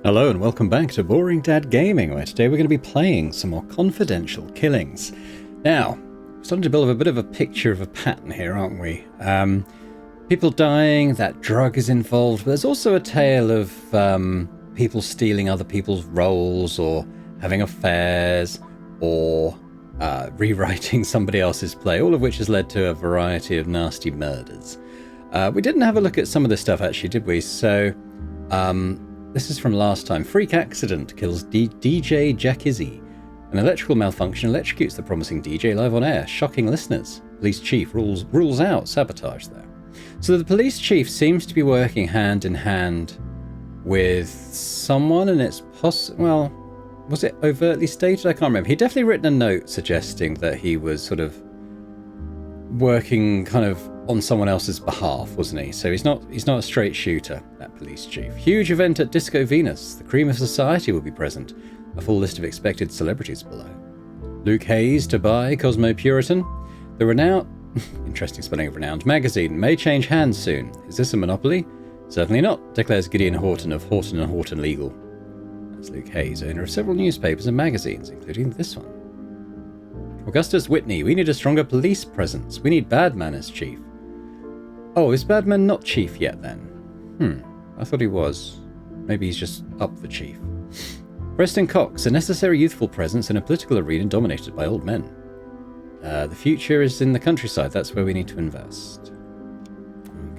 Hello and welcome back to Boring Dad Gaming, where today we're going to be playing some more confidential killings. Now, we're starting to build a bit of a picture of a pattern here, aren't we? People dying, that drug is involved, but there's also a tale of people stealing other people's roles, or having affairs, or rewriting somebody else's play, all of which has led to a variety of nasty murders. We didn't have a look at some of this stuff actually, did we? So, this is from last time. Freak accident kills DJ Jack Izzy. An electrical malfunction electrocutes the promising DJ live on air, shocking listeners. Police chief rules out sabotage there. So the police chief seems to be working hand in hand with someone, and it's well, was it overtly stated? I can't remember. He'd definitely written a note suggesting that he was sort of working kind of on someone else's behalf, wasn't he? So he's not a straight shooter, that police chief. Huge event at Disco Venus. The cream of society will be present. A full list of expected celebrities below. Luke Hayes to buy Cosmo Puritan. The renowned interesting spelling of renowned magazine may change hands soon. Is this a monopoly? Certainly not, declares Gideon Horton of Horton & Horton Legal. That's Luke Hayes, owner of several newspapers and magazines, including this one. Augustus Whitney, we need a stronger police presence. We need Badman as chief. Oh, is Badman not chief yet then? I thought he was. Maybe he's just up for chief. Preston Cox, a necessary youthful presence in a political arena dominated by old men. The future is in the countryside. That's where we need to invest.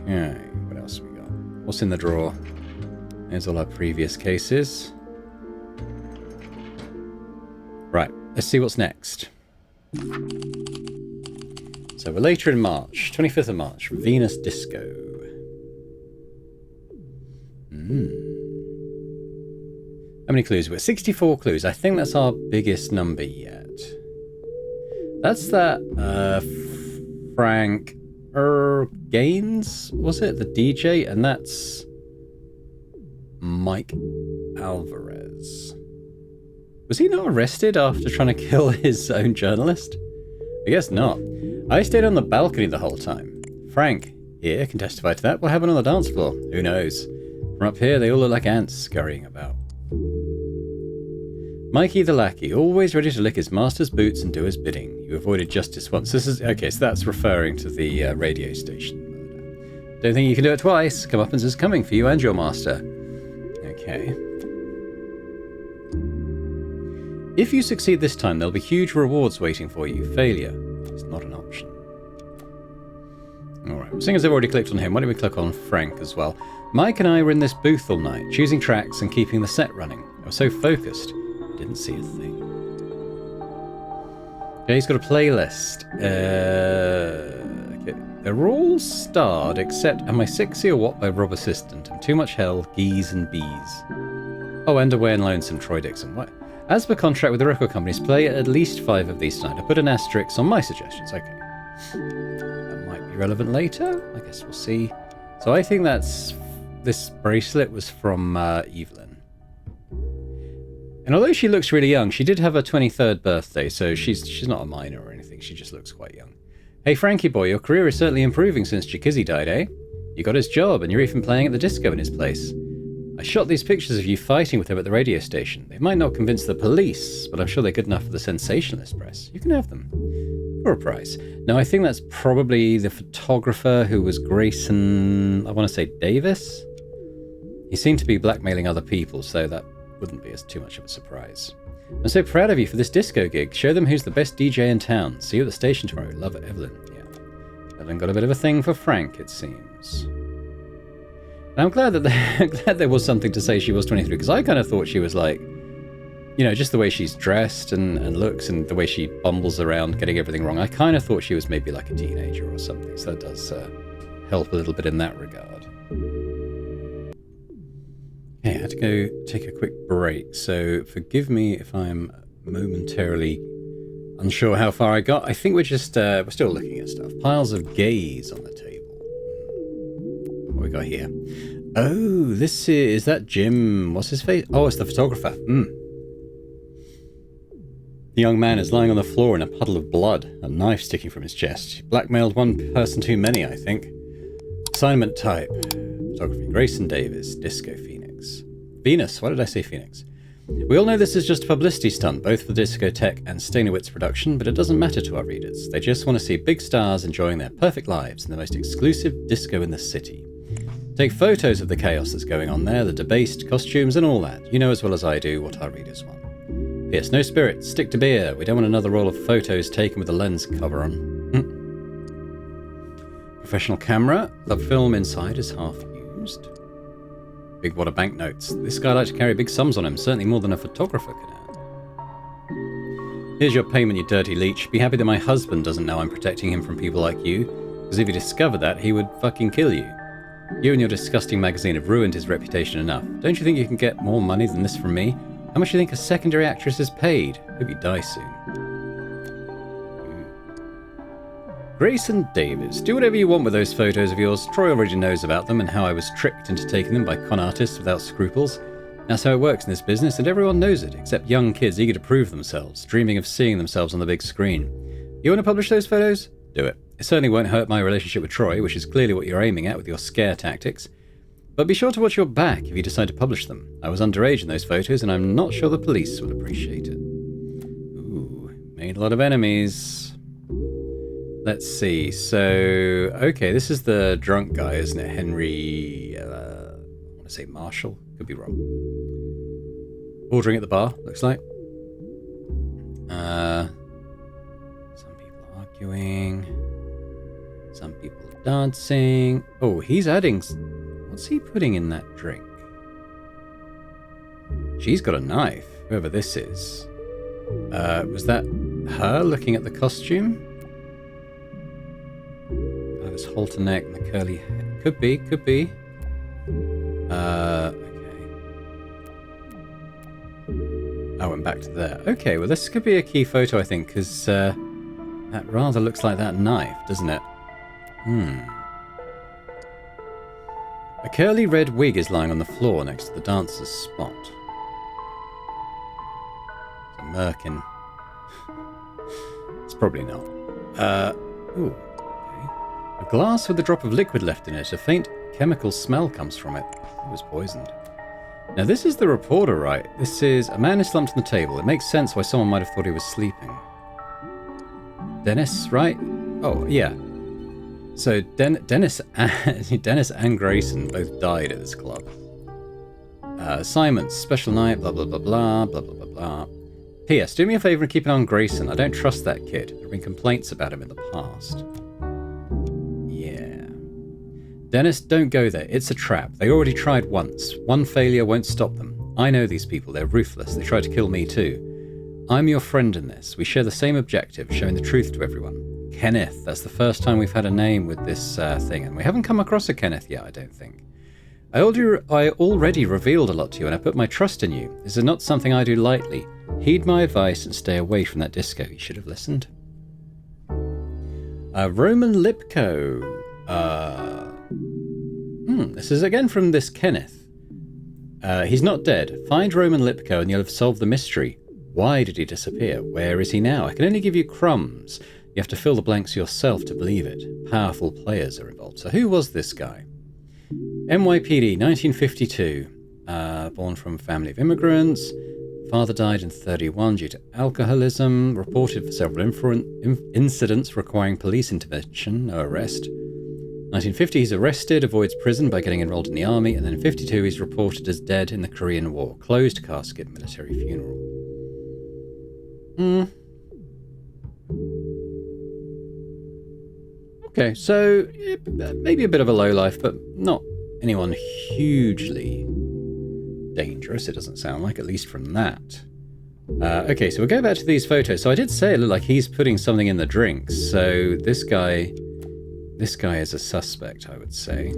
Okay, what else we got? What's in the drawer? There's all our previous cases. Right, let's see what's next. So we're later in March, 25th of March, Venus Disco. How many clues? We're 64 clues. I think that's our biggest number yet. That's that Frank Gaines, was it? The DJ? And that's Mike Alvarez. Was he not arrested after trying to kill his own journalist? I guess not. I stayed on the balcony the whole time. Frank, here, can testify to that. What happened on the dance floor? Who knows? From up here, they all look like ants scurrying about. Mikey the lackey, always ready to lick his master's boots and do his bidding. You avoided justice once. This is okay, so that's referring to the radio station murder. Don't think you can do it twice. Comeuppance is coming for you and your master. Okay. If you succeed this time, there'll be huge rewards waiting for you. Failure is not an option. Alright, seeing as I've already clicked on him, why don't we click on Frank as well? Mike and I were in this booth all night, choosing tracks and keeping the set running. I was so focused, I didn't see a thing. Okay, he's got a playlist. Okay. They're all starred except Am I Sexy or What by Rob Assistant and Too Much Hell, Geese and Bees. Oh, and Away and Lonesome, Troy Dixon. What? As per contract with the record companies, play at least 5 of these tonight. I put an asterisk on my suggestions. Okay. That might be relevant later. I guess we'll see. So I think that's... This bracelet was from Evelyn. And although she looks really young, she did have her 23rd birthday, so she's not a minor or anything. She just looks quite young. Hey, Frankie boy, your career is certainly improving since Chikizzy died, eh? You got his job, and you're even playing at the disco in his place. I shot these pictures of you fighting with him at the radio station. They might not convince the police, but I'm sure they're good enough for the sensationalist press. You can have them. For a price. Now, I think that's probably the photographer who was Grayson, I want to say Davis? He seemed to be blackmailing other people, so that wouldn't be as too much of a surprise. I'm so proud of you for this disco gig. Show them who's the best DJ in town. See you at the station tomorrow. Love it, Evelyn. Yeah. Evelyn got a bit of a thing for Frank, it seems. I'm glad that there was something to say she was 23, because I kind of thought she was like, you know, just the way she's dressed and looks and the way she bumbles around getting everything wrong. I kind of thought she was maybe like a teenager or something, so that does help a little bit in that regard. Okay, I had to go take a quick break, so forgive me if I'm momentarily unsure how far I got. I think we're just, we're still looking at stuff. Piles of gaze on the table. What we got here? Oh, this is that Jim, what's his face? Oh, it's the photographer. The young man is lying on the floor in a puddle of blood, a knife sticking from his chest. He blackmailed one person too many, I think. Assignment type. Photography, Grayson Davis, Disco Phoenix. Venus. Why did I say Phoenix? We all know this is just a publicity stunt, both for the discotheque and Stanowitz production, but it doesn't matter to our readers. They just want to see big stars enjoying their perfect lives in the most exclusive disco in the city. Take photos of the chaos that's going on there, the debased costumes and all that. You know as well as I do what our readers want. P.S. No spirits, stick to beer. We don't want another roll of photos taken with a lens cover on. Professional camera. The film inside is half used. Big wad of banknotes. This guy likes to carry big sums on him, certainly more than a photographer could add. Here's your payment, you dirty leech. Be happy that my husband doesn't know I'm protecting him from people like you, because if he discovered that, he would fucking kill you. You and your disgusting magazine have ruined his reputation enough. Don't you think you can get more money than this from me? How much do you think a secondary actress is paid? Hope you die soon. Grayson Davis. Do whatever you want with those photos of yours. Troy already knows about them and how I was tricked into taking them by con artists without scruples. That's how it works in this business, and everyone knows it, except young kids eager to prove themselves, dreaming of seeing themselves on the big screen. You want to publish those photos? Do it. It certainly won't hurt my relationship with Troy, which is clearly what you're aiming at with your scare tactics. But be sure to watch your back if you decide to publish them. I was underage in those photos, and I'm not sure the police will appreciate it. Ooh, made a lot of enemies. Let's see. So, okay, this is the drunk guy, isn't it? Henry, I want to say Marshall. Could be wrong. Ordering at the bar, looks like. Some people arguing. Some people dancing. Oh, he's adding... What's he putting in that drink? She's got a knife, whoever this is. Was that her looking at the costume? This halter neck and the curly hair. Could be. Okay. I went back to there. Okay, well this could be a key photo, I think, because that rather looks like that knife, doesn't it? A curly red wig is lying on the floor next to the dancer's spot. It's a merkin. It's probably not. Ooh. A glass with a drop of liquid left in it. A faint chemical smell comes from it. It was poisoned. Now this is the reporter, right? This is... A man is slumped on the table. It makes sense why someone might have thought he was sleeping. Dennis, right? Oh, yeah. So Dennis and Grayson both died at this club. Assignments, special night, blah, blah, blah, blah, blah, blah, blah, blah. P.S. Do me a favour and keep an eye on Grayson. I don't trust that kid. There have been complaints about him in the past. Dennis, don't go there. It's a trap. They already tried once. One failure won't stop them. I know these people. They're ruthless. They tried to kill me too. I'm your friend in this. We share the same objective, showing the truth to everyone. Kenneth. That's the first time we've had a name with this thing, and we haven't come across a Kenneth yet, I don't think. I already revealed a lot to you, and I put my trust in you. This is not something I do lightly. Heed my advice and stay away from that disco. You should have listened. Roman Lipko. This is again from this Kenneth. He's not dead. Find Roman Lipko and you'll have solved the mystery. Why did he disappear? Where is he now? I can only give you crumbs. You have to fill the blanks yourself to believe it. Powerful players are involved. So who was this guy? NYPD, 1952. Born from a family of immigrants. Father died in 1931 due to alcoholism. Reported for several incidents requiring police intervention, no arrest. 1950, he's arrested, avoids prison by getting enrolled in the army, and then in 1952 he's reported as dead in the Korean War. Closed casket, military funeral. Okay, so maybe a bit of a lowlife, but not anyone hugely dangerous, it doesn't sound like, at least from that. Okay, so we'll go back to these photos. So I did say it looked like he's putting something in the drinks, so this guy is a suspect, I would say.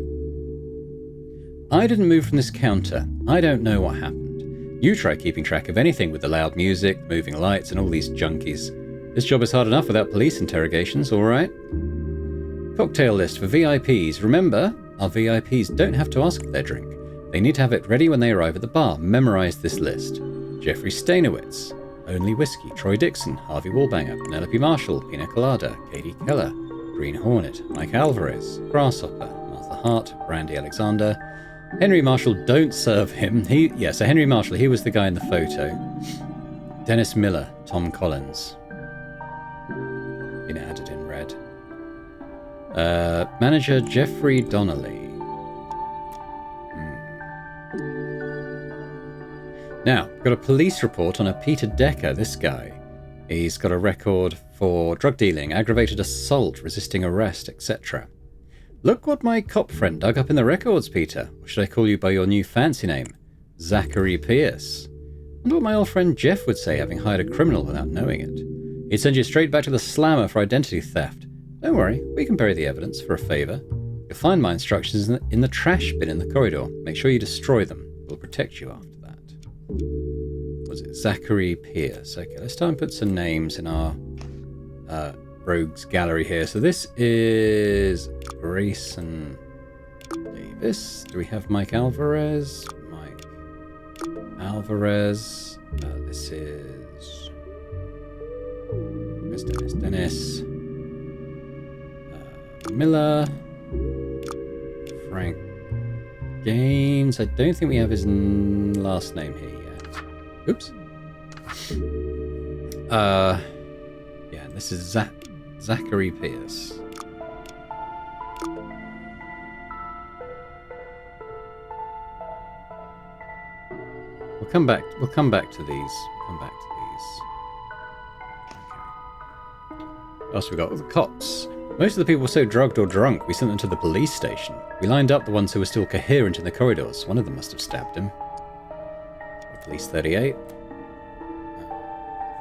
I didn't move from this counter. I don't know what happened. You try keeping track of anything with the loud music, moving lights, and all these junkies. This job is hard enough without police interrogations, all right? Cocktail list for VIPs. Remember, our VIPs don't have to ask for their drink. They need to have it ready when they arrive at the bar. Memorize this list. Jeffrey Stanowitz, Only Whiskey, Troy Dixon, Harvey Wallbanger, Penelope Marshall, Pina Colada, Katie Keller, Green Hornet, Mike Alvarez, Grasshopper, Martha Hart, Brandy Alexander, Henry Marshall, don't serve him. So Henry Marshall, he was the guy in the photo. Dennis Miller, Tom Collins. Been added in red. Manager Jeffrey Donnelly. Now, got a police report on a Peter Decker, this guy. He's got a record for drug dealing, aggravated assault, resisting arrest, etc. Look what my cop friend dug up in the records, Peter. Or should I call you by your new fancy name? Zachary Pierce. Wonder what my old friend Jeff would say, having hired a criminal without knowing it. He'd send you straight back to the slammer for identity theft. Don't worry, we can bury the evidence for a favour. You'll find my instructions in the trash bin in the corridor. Make sure you destroy them. We'll protect you after that. Was it Zachary Pierce? Okay, let's try and put some names in our rogues gallery here. So this is Grayson Davis. Do we have Mike Alvarez? Mike Alvarez. This is... Where's Dennis? Dennis. Miller. Frank Gaines. I don't think we have his last name here yet. Oops. Yeah, this is Zachary Pierce. We'll come back to these. We'll come back to these. Okay. What else we got? The cops. Most of the people were so drugged or drunk, we sent them to the police station. We lined up the ones who were still coherent in the corridors. One of them must have stabbed him. Police 38.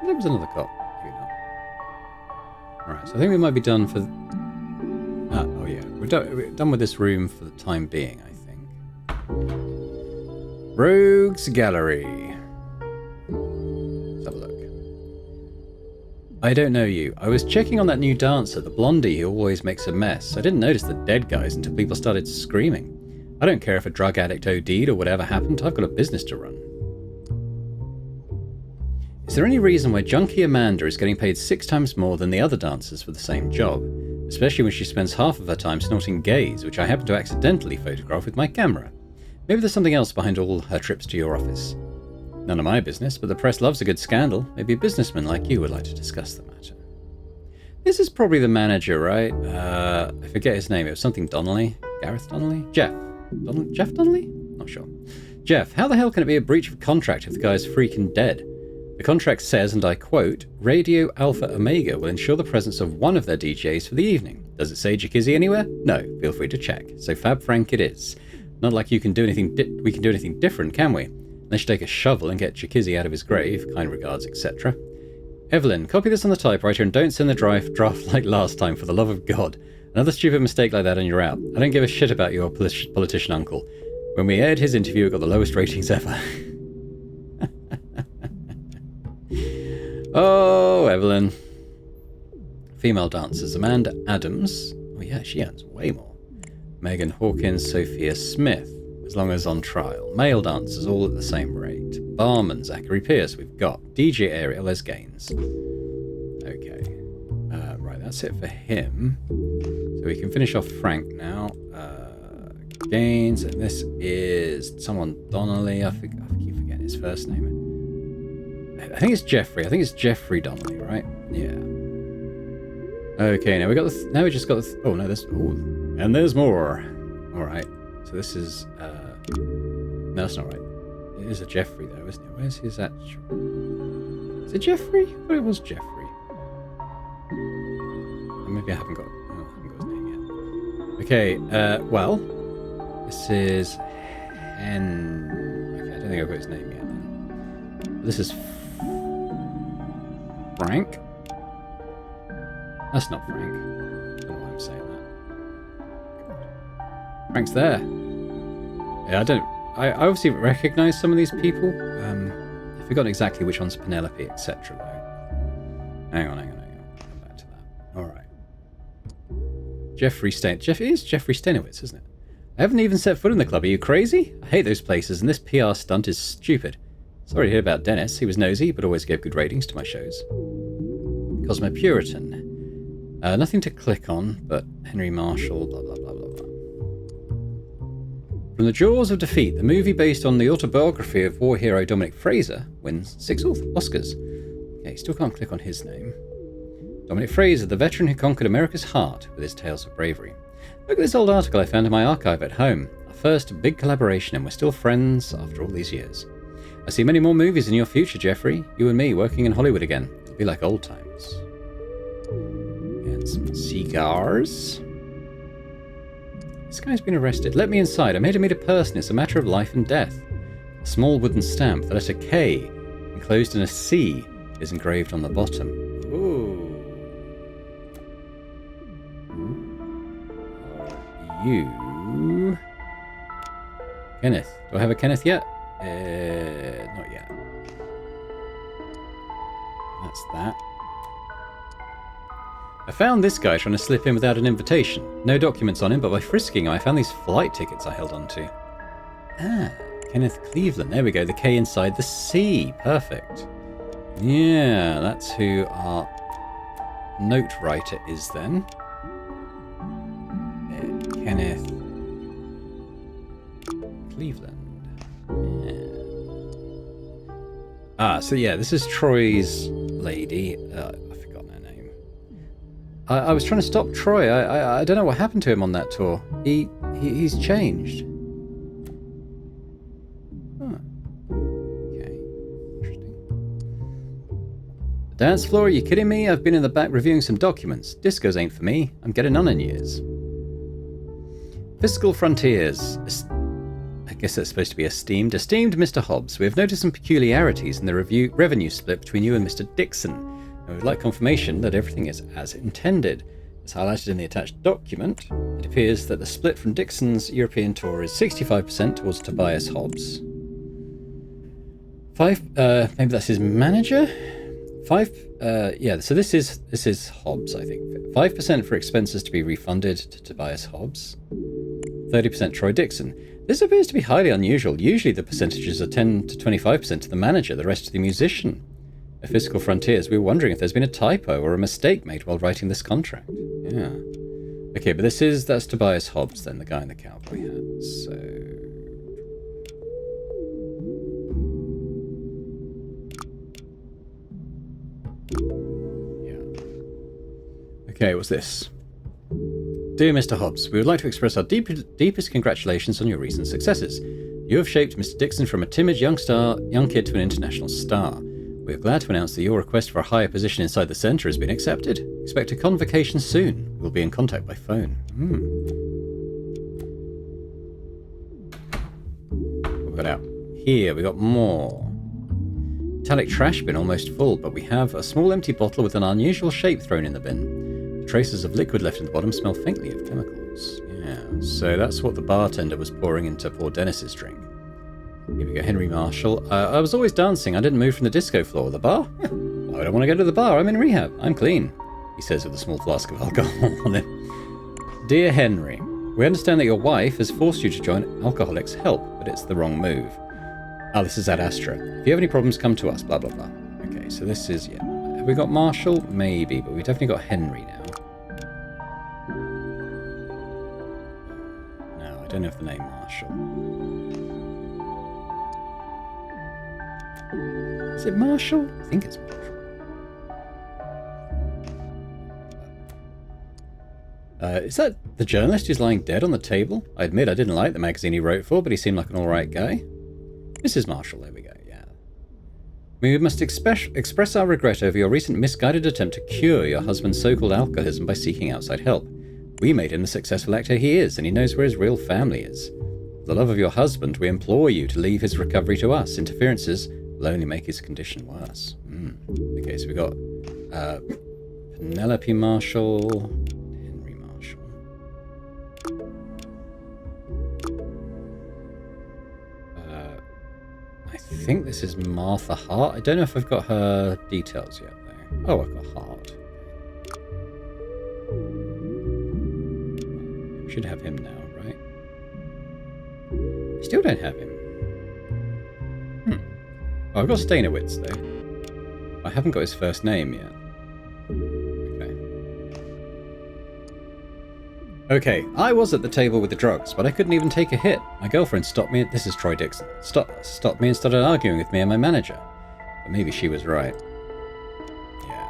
There was another cop. Maybe not. Alright, so I think we might be done for... oh yeah, we're done with this room for the time being, I think. Rogues Gallery. Let's have a look. I don't know you. I was checking on that new dancer, the blondie who always makes a mess. I didn't notice the dead guys until people started screaming. I don't care if a drug addict OD'd or whatever happened. I've got a business to run. Is there any reason why Junkie Amanda is getting paid 6 times more than the other dancers for the same job? Especially when she spends half of her time snorting gaze, which I happen to accidentally photograph with my camera. Maybe there's something else behind all her trips to your office. None of my business, but the press loves a good scandal. Maybe a businessman like you would like to discuss the matter. This is probably the manager, right? I forget his name. It was something Donnelly. Gareth Donnelly? Jeff. Jeff Donnelly? Not sure. Jeff, how the hell can it be a breach of contract if the guy's freaking dead? The contract says, and I quote, Radio Alpha Omega will ensure the presence of one of their DJs for the evening. Does it say Jacuzzi anywhere? No. Feel free to check. So Fab Frank it is. Not like you can do anything we can do anything different, can we? Unless you take a shovel and get Jacuzzi out of his grave. Kind regards, etc. Evelyn, copy this on the typewriter and don't send the draft like last time, for the love of God. Another stupid mistake like that and you're out. I don't give a shit about your politician uncle. When we aired his interview, it got the lowest ratings ever. Oh, Evelyn. Female dancers. Amanda Adams. Oh yeah, she earns way more. Megan Hawkins, Sophia Smith. As long as on trial. Male dancers, all at the same rate. Barman, Zachary Pierce, we've got. DJ Ariel, Les Gaines. Okay. Right, that's it for him. So we can finish off Frank now. Gaines, and this is someone Donnelly. I keep forgetting his first name. I think it's Jeffrey. I think it's Jeffrey Donnelly, right? Yeah. Okay, now we got the. Now we just got the. Oh no, there's. Oh, and there's more. All right. So this is. No, that's not right. It is a Jeffrey though, isn't it? Where's his actual? Is it Jeffrey? I thought it was Jeffrey. Maybe I haven't got. Oh, I haven't got his name yet. Okay. Well, this is Hen. Okay, I don't think I've got his name yet. Then. This is Frank. That's not Frank. I don't know why I'm saying that. Frank's there. Yeah, I obviously recognise some of these people. I've forgotten exactly which one's Penelope, etc. though. Hang on. Come back to that. Alright. Jeffrey Stenowitz, isn't it? I haven't even set foot in the club. Are you crazy? I hate those places, and this PR stunt is stupid. Sorry to hear about Dennis. He was nosy, but always gave good ratings to my shows. Cosmopuritan. Nothing to click on, but Henry Marshall, blah, blah, blah, blah, blah. From the Jaws of Defeat, the movie based on the autobiography of war hero Dominic Fraser wins 6 Oscars. Okay, still can't click on his name. Dominic Fraser, the veteran who conquered America's heart with his tales of bravery. Look at this old article I found in my archive at home. Our first big collaboration, and we're still friends after all these years. I see many more movies in your future, Jeffrey. You and me working in Hollywood again. It'll be like old times. And some cigars. This guy's been arrested. Let me inside. I'm here to meet a person. It's a matter of life and death. A small wooden stamp, the letter K, enclosed in a C, is engraved on the bottom. Ooh. You... Kenneth. Do I have a Kenneth yet? Not yet. That's that. I found this guy trying to slip in without an invitation. No documents on him, but by frisking him, I found these flight tickets I held onto. Ah, Kenneth Cleveland. There we go. The K inside the C. Perfect. Yeah, that's who our note writer is then. Kenneth Cleveland. Yeah. Ah, so yeah, this is Troy's lady. I've forgotten her name. I was trying to stop Troy. I don't know what happened to him on that tour. He's changed. Huh. Okay, interesting. Dance floor? Are you kidding me? I've been in the back reviewing some documents. Discos ain't for me. I'm getting on in years. Fiscal frontiers. I guess that's supposed to be esteemed. Esteemed Mr. Hobbs, we have noticed some peculiarities in the revenue split between you and Mr. Dixon, and we would like confirmation that everything is as intended. As highlighted in the attached document, it appears that the split from Dixon's European tour is 65% towards Tobias Hobbs. Maybe that's his manager? Yeah, so this is Hobbs, I think. 5% for expenses to be refunded to Tobias Hobbs. 30% Troy Dixon. This appears to be highly unusual. Usually the percentages are 10 to 25% to the manager, the rest to the musician. At Fiscal Frontiers, we were wondering if there's been a typo or a mistake made while writing this contract. Yeah. Okay, but that's Tobias Hobbs then, the guy in the cowboy hat. So... yeah. Okay, what's this? Dear Mr. Hobbs, we would like to express our deepest congratulations on your recent successes. You have shaped Mr. Dixon from a timid young kid to an international star. We are glad to announce that your request for a higher position inside the centre has been accepted. Expect a convocation soon. We'll be in contact by phone. What we got out? Here, we got more. Metallic trash bin almost full, but we have a small empty bottle with an unusual shape thrown in the bin. Traces of liquid left in the bottom smell faintly of chemicals. Yeah, so that's what the bartender was pouring into poor Dennis's drink. Here we go, Henry Marshall. I was always dancing. I didn't move from the disco floor. The bar? I don't want to go to the bar. I'm in rehab. I'm clean, he says with a small flask of alcohol on it. Dear Henry, we understand that your wife has forced you to join Alcoholics Help, but it's the wrong move. Ah, this is Ad Astra. If you have any problems, come to us, blah, blah, blah. Okay, so this is, yeah. Have we got Marshall? Maybe, but we've definitely got Henry now. No, I don't have the name Marshall. Is it Marshall? I think it's Marshall. Is that the journalist who's lying dead on the table? I admit I didn't like the magazine he wrote for, but he seemed like an alright guy. Mrs. Marshall, there we go, yeah. We must express our regret over your recent misguided attempt to cure your husband's so-called alcoholism by seeking outside help. We made him the successful actor he is, and he knows where his real family is. For the love of your husband, we implore you to leave his recovery to us. Interferences will only make his condition worse. Okay, so we got Penelope Marshall, Henry Marshall. I think this is Martha Hart. I don't know if I've got her details yet, though. Oh, I've got Hart. We should have him now, right? I still don't have him. Oh, I've got Stanowitz, though. I haven't got his first name yet. Okay. Okay, I was at the table with the drugs, but I couldn't even take a hit. My girlfriend stopped me. This is Troy Dixon. Stopped me and started arguing with me and my manager. But maybe she was right. Yeah.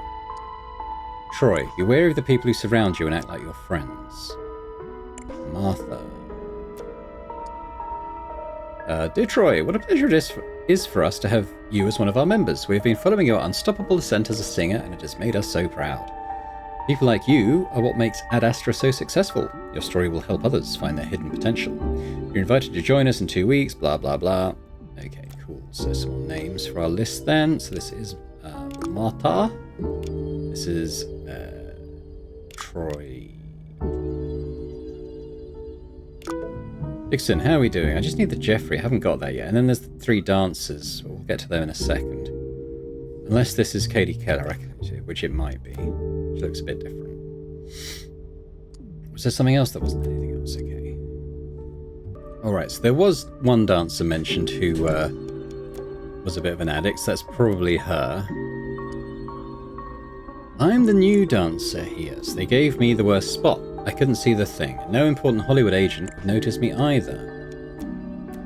Troy, be wary of the people who surround you and act like your friends. Martha. Dear Troy, what a pleasure it is for us to have you as one of our members. We have been following your unstoppable ascent as a singer, and it has made us so proud. People like you are what makes Ad Astra so successful. Your story will help others find their hidden potential. You're invited to join us in 2 weeks, blah blah blah. Okay, cool. So some more names for our list then. So this is Martha. This is Troy Dixon. How are we doing? I just need the Jeffrey. I haven't got that yet. And then there's the 3 dancers. We'll get to them in a second. Unless this is Katie Keller, which it might be. She looks a bit different. Was there something else that wasn't anything else? Okay. Alright, so there was one dancer mentioned who was a bit of an addict, so that's probably her. I'm the new dancer here, so they gave me the worst spot. I couldn't see the thing. No important Hollywood agent would notice me either.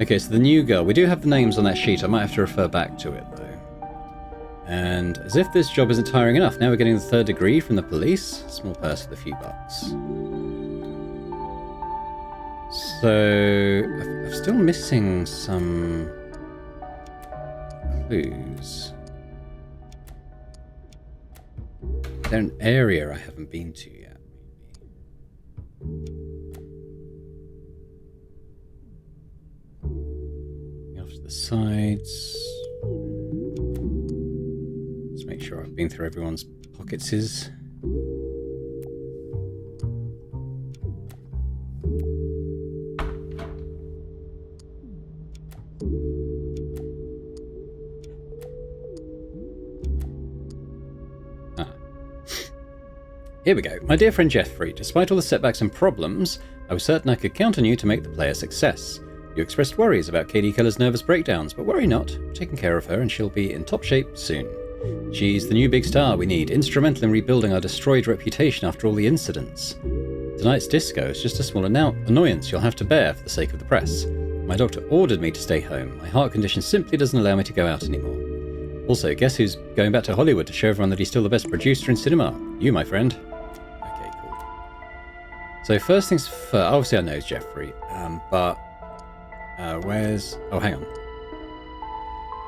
Okay, so the new girl. We do have the names on that sheet. I might have to refer back to it, though. And as if this job isn't tiring enough, now we're getting the 3rd degree from the police. Small purse with a few bucks. So, I'm still missing some clues. Is there an area I haven't been to yet? Maybe. Off to the sides. Make sure I've been through everyone's pockets. Here we go. My dear friend Jeffrey, despite all the setbacks and problems, I was certain I could count on you to make the play a success. You expressed worries about Katie Keller's nervous breakdowns, but worry not. I'm taking care of her and she'll be in top shape soon. She's the new big star we need, instrumental in rebuilding our destroyed reputation after all the incidents. Tonight's disco is just a small annoyance you'll have to bear for the sake of the press. My doctor ordered me to stay home. My heart condition simply doesn't allow me to go out anymore. Also, guess who's going back to Hollywood to show everyone that he's still the best producer in cinema? You, my friend. Okay, cool. So first things first, obviously I know it's Jeffrey, but where's... Oh, hang on.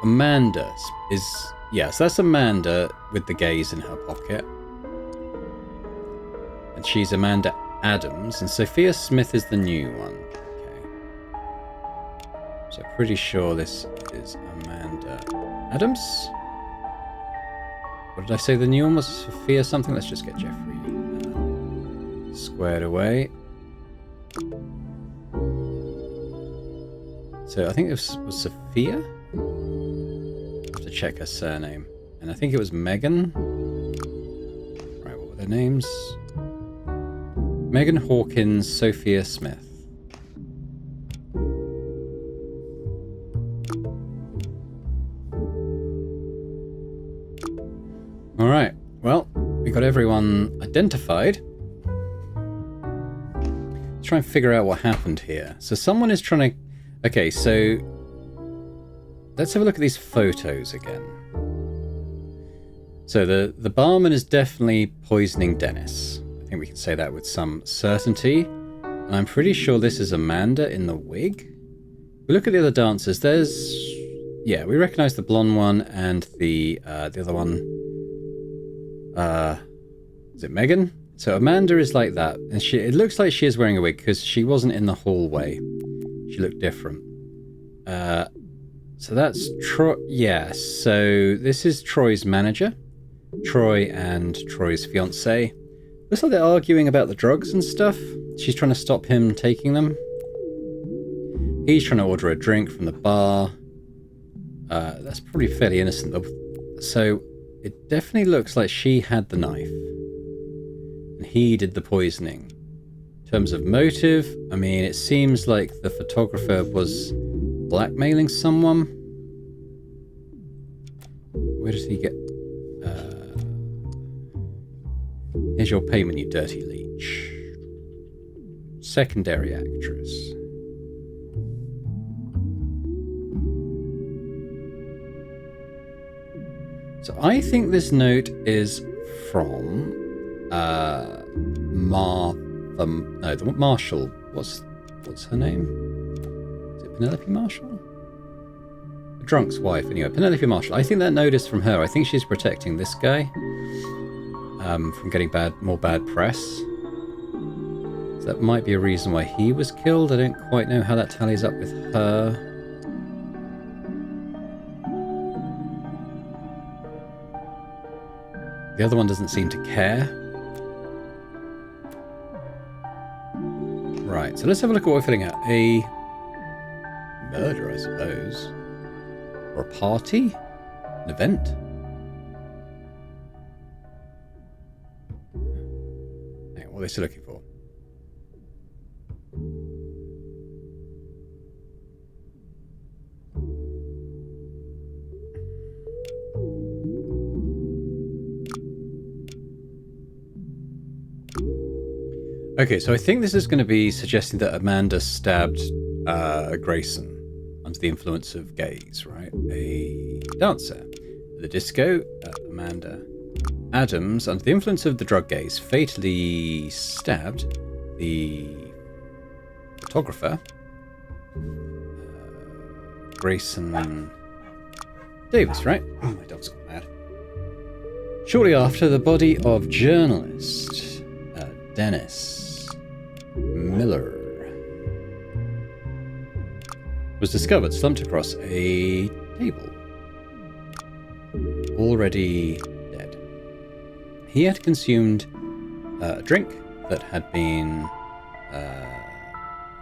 Amanda is... Yeah, so that's Amanda with the gaze in her pocket. And she's Amanda Adams, and Sophia Smith is the new one. Okay. So pretty sure this is Amanda Adams? What did I say the new one was? Sophia something? Let's just get Jeffrey squared away. So I think this was Sophia? To check her surname, and I think it was Megan. Right, what were their names? Megan Hawkins, Sophia Smith. All right, well, we got everyone identified. Let's try and figure out what happened here. So someone is trying to... Okay, so let's have a look at these photos again. So the barman is definitely poisoning Dennis. I think we can say that with some certainty. And I'm pretty sure this is Amanda in the wig. We look at the other dancers. There's... Yeah, we recognize the blonde one and the other one. Is it Megan? So Amanda is like that. And it looks like she is wearing a wig because she wasn't in the hallway. She looked different. So that's Troy. Yeah, so this is Troy's manager. Troy and Troy's fiancée. Looks like they're arguing about the drugs and stuff. She's trying to stop him taking them. He's trying to order a drink from the bar. That's probably fairly innocent though. So it definitely looks like she had the knife. And he did the poisoning. In terms of motive, I mean, it seems like the photographer was blackmailing someone. Where did he get... Here's your payment, you dirty leech. secondary actress. So I think this note is from the Marshall. What's her name? Is it Penelope Marshall? The drunk's wife, anyway. Penelope Marshall. I think that note is from her. I think she's protecting this guy from getting more bad press. So that might be a reason why he was killed. I don't quite know how that tallies up with her. The other one doesn't seem to care. Right, so let's have a look at what we're filling out. A murder, I suppose. Or a party? An event? Hang on, what are they still looking for? Okay, so I think this is going to be suggesting that Amanda stabbed Grayson under the influence of gays, right? A dancer. At the disco, Amanda Adams, under the influence of the drug gaze, fatally stabbed the photographer, Grayson Davis, right? Oh, my dog's gone mad. Shortly after, the body of journalist Dennis Miller was discovered slumped across a table, already dead. He had consumed a drink that had been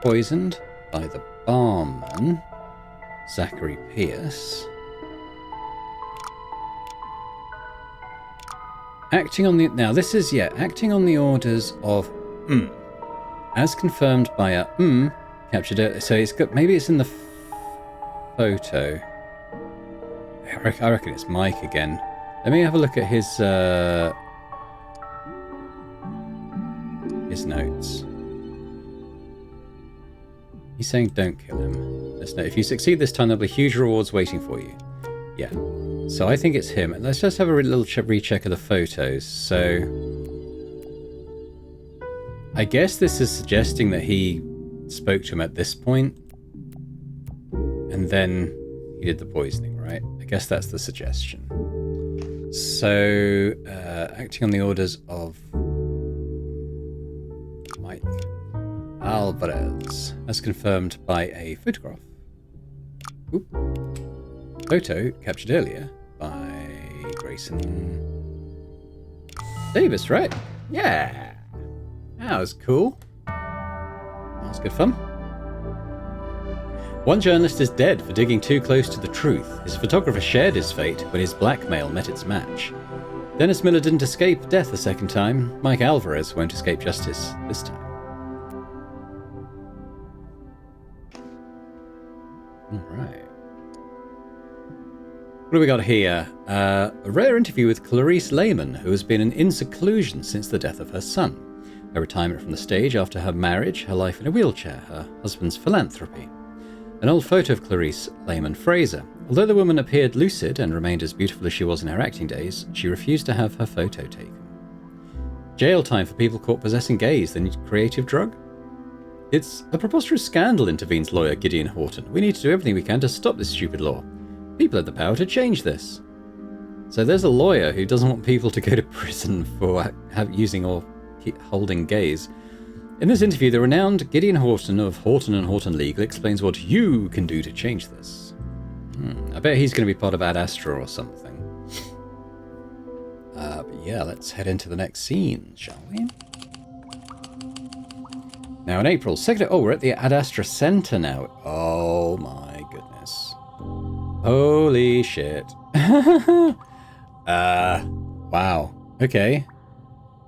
poisoned by the barman, Zachary Pierce. Acting on the orders of as confirmed by a captured it. So maybe it's in the photo. I reckon it's Mike again. Let me have a look at his notes. He's saying don't kill him. Let's know. If you succeed this time, there'll be huge rewards waiting for you. Yeah. So I think it's him. Let's just have a little recheck of the photos. So I guess this is suggesting that he spoke to him at this point, and then he did the poisoning, right? I guess that's the suggestion. So, acting on the orders of Mike Alvarez, as confirmed by a photograph. Oop. Photo captured earlier by Grayson Davis, right? Yeah. That was cool. That was good fun. One journalist is dead for digging too close to the truth. His photographer shared his fate when his blackmail met its match. Dennis Miller didn't escape death a second time. Mike Alvarez won't escape justice this time. Alright. What do we got here? A rare interview with Clarice Lehman, who has been in seclusion since the death of her son. Her retirement from the stage after her marriage, her life in a wheelchair, her husband's philanthropy. An old photo of Clarice Lehman Fraser. Although the woman appeared lucid and remained as beautiful as she was in her acting days, she refused to have her photo taken. Jail time for people caught possessing gays, the creative drug? It's a preposterous scandal, intervenes lawyer Gideon Horton. We need to do everything we can to stop this stupid law. People have the power to change this. So there's a lawyer who doesn't want people to go to prison for using or holding gays. In this interview, the renowned Gideon Horton of Horton & Horton Legal explains what you can do to change this. I bet he's going to be part of Ad Astra or something. But yeah, let's head into the next scene, shall we? Now in April, we're at the Ad Astra Center now. Oh my goodness. Holy shit. Wow. Okay.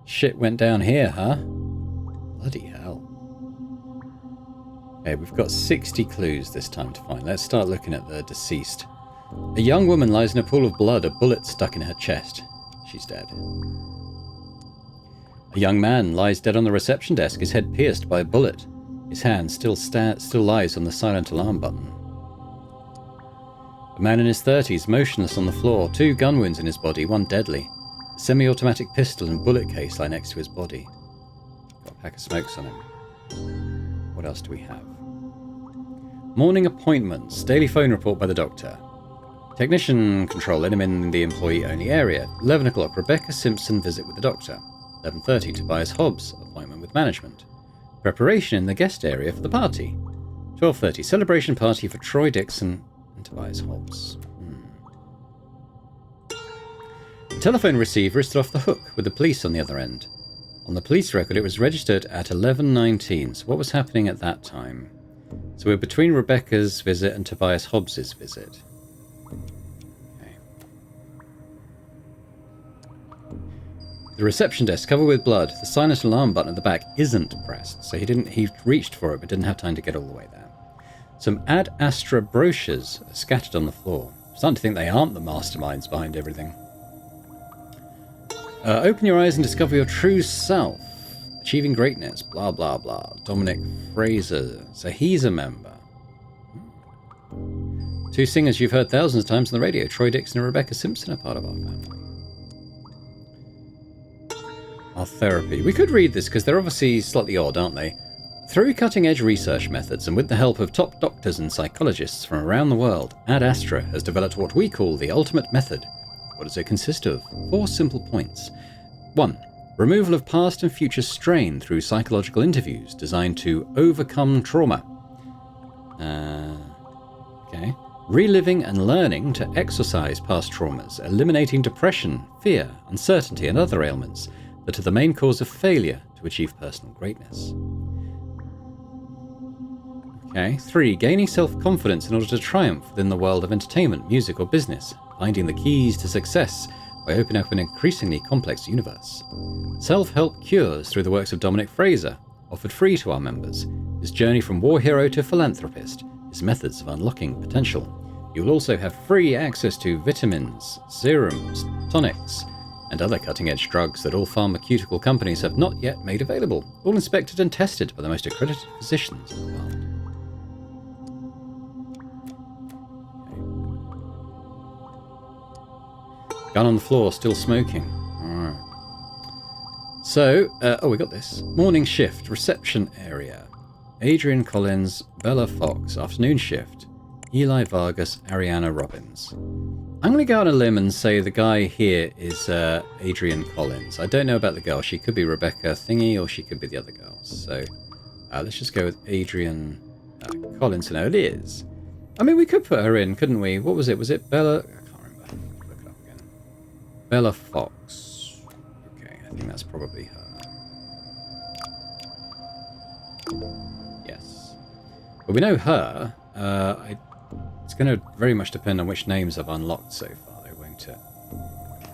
Shit went down here, huh? Bloody hell. Okay, we've got 60 clues this time to find. Let's start looking at the deceased. A young woman lies in a pool of blood, a bullet stuck in her chest. She's dead. A young man lies dead on the reception desk, his head pierced by a bullet. His hand still lies on the silent alarm button. A man in his 30s, motionless on the floor, 2 gun wounds in his body, 1 deadly. A semi-automatic pistol and bullet case lie next to his body. Got a pack of smokes on him. What else do we have? Morning appointments. Daily phone report by the doctor. Technician control, let him in the employee-only area. 11 o'clock, Rebecca Simpson visit with the doctor. 11:30, Tobias Hobbs, appointment with management. Preparation in the guest area for the party. 12:30, celebration party for Troy Dixon and Tobias Hobbs. The telephone receiver is still off the hook, with the police on the other end. On the police record, it was registered at 11:19, so what was happening at that time? So we're between Rebecca's visit and Tobias Hobbs's visit. Okay. The reception desk covered with blood. The silent alarm button at the back isn't pressed, so he reached for it but didn't have time to get all the way there. Some Ad Astra brochures are scattered on the floor. I'm starting to think they aren't the masterminds behind everything. Open your eyes and discover your true self. Achieving greatness, blah, blah, blah. Dominic Fraser. So he's a member. 2 singers you've heard thousands of times on the radio. Troy Dixon and Rebecca Simpson are part of our family. Our therapy. We could read this because they're obviously slightly odd, aren't they? Through cutting-edge research methods and with the help of top doctors and psychologists from around the world, Ad Astra has developed what we call the ultimate method. What does it consist of? 4 simple points. 1. Removal of past and future strain through psychological interviews designed to overcome trauma. Okay. Reliving and learning to exorcise past traumas, eliminating depression, fear, uncertainty, and other ailments that are the main cause of failure to achieve personal greatness. Okay. 3. Gaining self-confidence in order to triumph within the world of entertainment, music, or business, finding the keys to success by opening up an increasingly complex universe. Self-help cures through the works of Dominic Fraser, offered free to our members. His journey from war hero to philanthropist, his methods of unlocking potential. You will also have free access to vitamins, serums, tonics, and other cutting-edge drugs that all pharmaceutical companies have not yet made available, all inspected and tested by the most accredited physicians in the world. Gun on the floor, still smoking. Alright. So, we got this. Morning shift, reception area. Adrian Collins, Bella Fox. Afternoon shift, Eli Vargas, Ariana Robbins. I'm going to go on a limb and say the guy here is Adrian Collins. I don't know about the girl. She could be Rebecca Thingy or she could be the other girl. So, let's just go with Adrian Collins. No, it is. I mean, we could put her in, couldn't we? What was it? Was it Bella? Bella Fox. Okay, I think that's probably her. Yes. But we know her. It's going to very much depend on which names I've unlocked so far, though, won't it?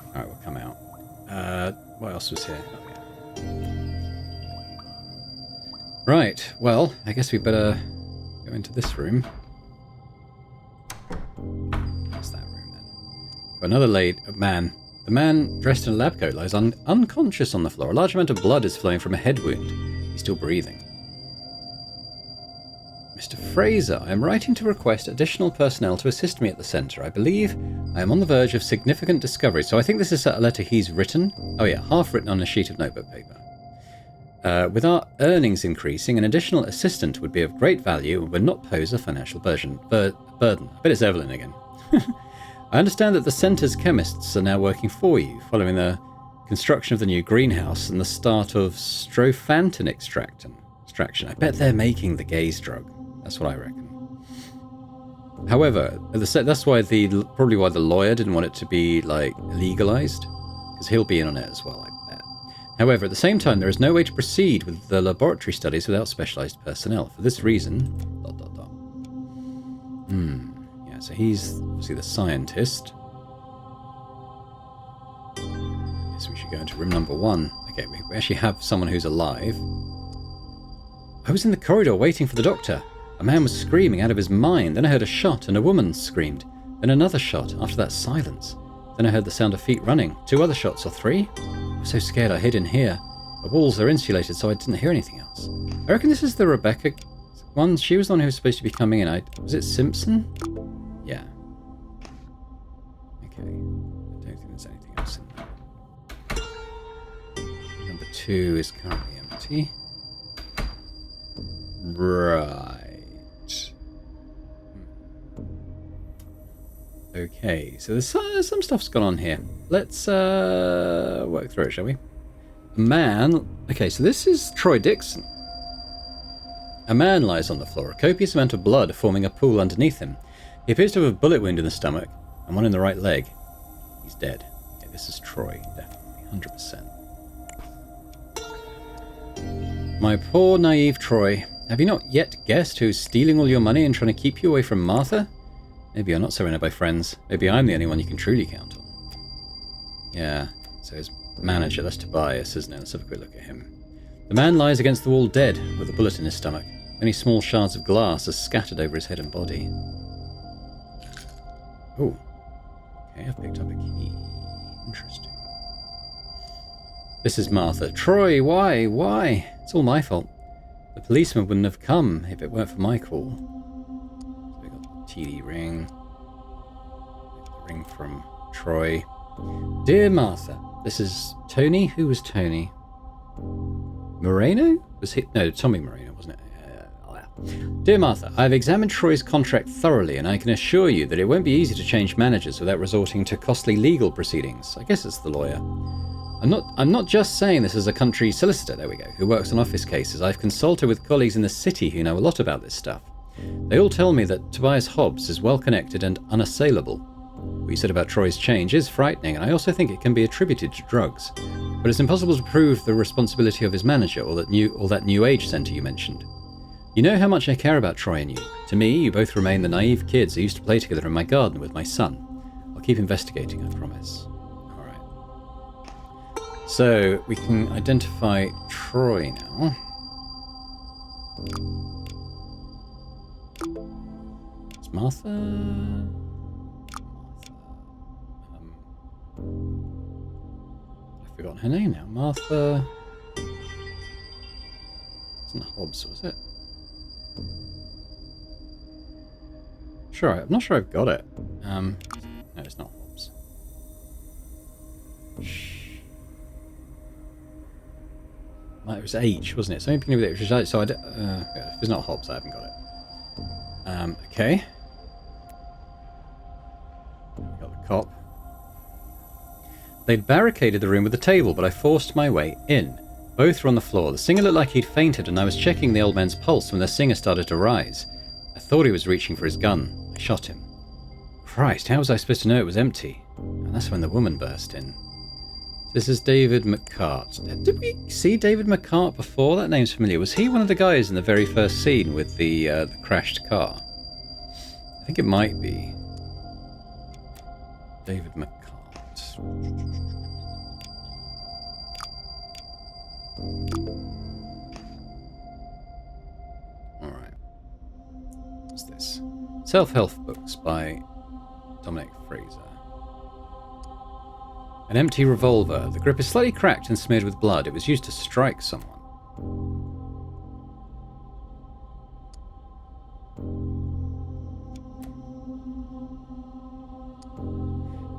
Alright, we'll come out. What else was here? Oh, yeah. Right, well, I guess we better go into this room. That's that room, then. Got another man. The man, dressed in a lab coat, lies unconscious on the floor. A large amount of blood is flowing from a head wound. He's still breathing. Mr. Fraser, I am writing to request additional personnel to assist me at the centre. I believe I am on the verge of significant discovery. So I think this is a letter he's written. Oh yeah, half written on a sheet of notebook paper. With our earnings increasing, an additional assistant would be of great value and would not pose a financial burden. I bet it's Evelyn again. I understand that the centre's chemists are now working for you, following the construction of the new greenhouse and the start of strophantin extraction. I bet they're making the gaze drug. That's what I reckon. However, that's why probably why the lawyer didn't want it to be legalized, because he'll be in on it as well, I bet. However, at the same time, there is no way to proceed with the laboratory studies without specialized personnel. For this reason, ... Yeah, so he's obviously the scientist. I guess we should go into room number 1. Okay, we actually have someone who's alive. I was in the corridor waiting for the doctor. A man was screaming out of his mind. Then I heard a shot and a woman screamed. Then another shot. After that, silence. Then I heard the sound of feet running. 2 other shots, or 3? I was so scared I hid in here. The walls are insulated, so I didn't hear anything else. I reckon this is the Rebecca one. She was the one who was supposed to be coming in. Was it Simpson? Yeah. Okay. I don't think there's anything else in there. Number 2 is currently empty. Right. Okay, so there's some stuff's gone on here. Let's work through it, shall we? A man... Okay, so this is Troy Dixon. A man lies on the floor, a copious amount of blood forming a pool underneath him. He appears to have a bullet wound in the stomach and one in the right leg. He's dead. Okay, this is Troy, definitely, 100%. My poor, naive Troy. Have you not yet guessed who's stealing all your money and trying to keep you away from Martha? Maybe you're not surrounded by friends. Maybe I'm the only one you can truly count on. Yeah, so his manager, that's Tobias, isn't it? Let's have a quick look at him. The man lies against the wall dead, with a bullet in his stomach. Many small shards of glass are scattered over his head and body. Oh. Okay, I've picked up a key. Interesting. This is Martha. Troy, why? Why? It's all my fault. The policeman wouldn't have come if it weren't for my call. So we got the TD ring. The ring from Troy. Dear Martha, this is Tony. Who was Tony? Moreno? Was he? No, Tommy Moreno, wasn't it? Dear Martha, I have examined Troy's contract thoroughly, and I can assure you that it won't be easy to change managers without resorting to costly legal proceedings. I guess it's the lawyer. I'm not just saying this as a country solicitor, there we go, who works on office cases. I've consulted with colleagues in the city who know a lot about this stuff. They all tell me that Tobias Hobbs is well connected and unassailable. What you said about Troy's change is frightening, and I also think it can be attributed to drugs. But it's impossible to prove the responsibility of his manager or that new age centre you mentioned. You know how much I care about Troy and you. To me, you both remain the naive kids who used to play together in my garden with my son. I'll keep investigating, I promise. Alright. So, we can identify Troy now. It's Martha... I've forgotten her name now. Martha... Wasn't Hobbs, was it? Sure, I'm not sure I've got it. No, it's not Hobbs. It was H, wasn't it? So beginning with H. So yeah, if it's not Hobbs, I haven't got it. Okay. We got the cop. They'd barricaded the room with a table, but I forced my way in. Both were on the floor. The singer looked like he'd fainted, and I was checking the old man's pulse when the singer started to rise. I thought he was reaching for his gun. I shot him. Christ, how was I supposed to know it was empty? And that's when the woman burst in. This is David McCart. Did we see David McCart before? That name's familiar. Was he one of the guys in the very first scene with the crashed car? I think it might be. David McCart. Alright. What's this? Self-help books by Dominic Fraser. An empty revolver. The grip is slightly cracked and smeared with blood. It was used to strike someone.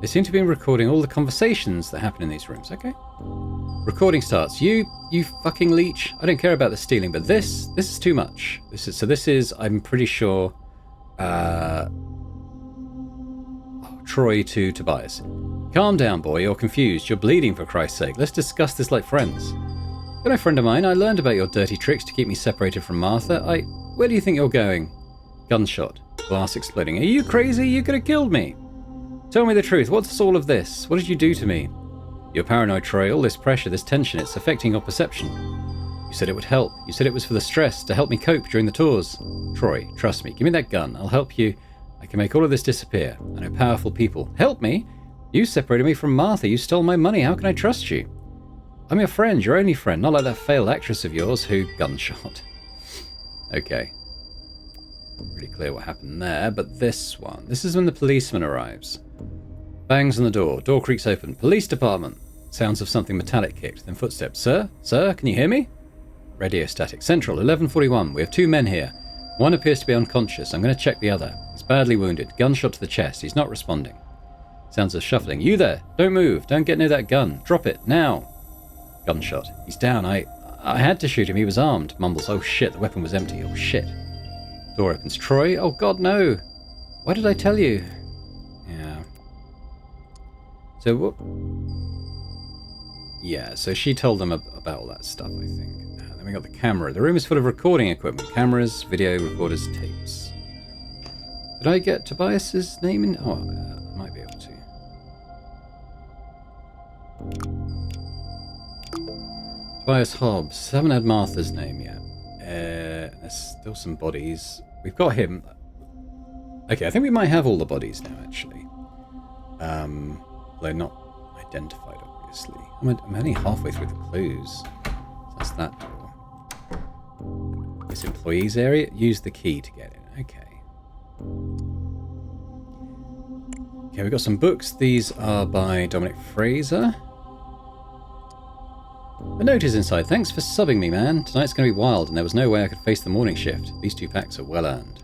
They seem to be recording all the conversations that happen in these rooms. Okay. Recording starts. You fucking leech. I don't care about the stealing, but this is too much. This is, I'm pretty sure, Troy to Tobias. Calm down, boy. You're confused. You're bleeding, for Christ's sake. Let's discuss this like friends. You're no friend of mine. I learned about your dirty tricks to keep me separated from Martha. Where do you think you're going? Gunshot. Glass exploding. Are you crazy? You could have killed me. Tell me the truth. What's all of this? What did you do to me? You're paranoid, Troy. All this pressure, this tension, it's affecting your perception. You said it would help. You said it was for the stress, to help me cope during the tours. Troy, trust me. Give me that gun. I'll help you. I can make all of this disappear. I know powerful people. Help me? You separated me from Martha. You stole my money. How can I trust you? I'm your friend, your only friend, not like that failed actress of yours who gunshot. Okay. Pretty clear what happened there, but this one. This is when the policeman arrives. Bangs on the door. Door creaks open. Police department. Sounds of something metallic kicked, then footsteps. Sir? Sir, can you hear me? Radio static. Central, 1141. We have 2 men here. One appears to be unconscious. I'm going to check the other. He's badly wounded. Gunshot to the chest. He's not responding. Sounds of shuffling. You there! Don't move! Don't get near that gun! Drop it! Now! Gunshot. He's down. I had to shoot him. He was armed. Mumbles. Oh shit, the weapon was empty. Oh shit. Door opens. Troy? Oh god, no! Why did I tell you? Yeah. So what? Yeah, so she told them about all that stuff, I think. Then we got the camera. The room is full of recording equipment. Cameras, video recorders, tapes. Did I get Tobias's name in? Oh, I might be able to. Tobias Hobbs. Haven't had Martha's name yet. There's still some bodies. We've got him. Okay, I think we might have all the bodies now, actually. Though not identified, obviously. I'm only halfway through the clues. That's that door. This employees area. Use the key to get in. Okay. Okay, we've got some books. These are by Dominic Fraser. A note is inside. Thanks for subbing me, man. Tonight's going to be wild, and there was no way I could face the morning shift. These 2 packs are well earned.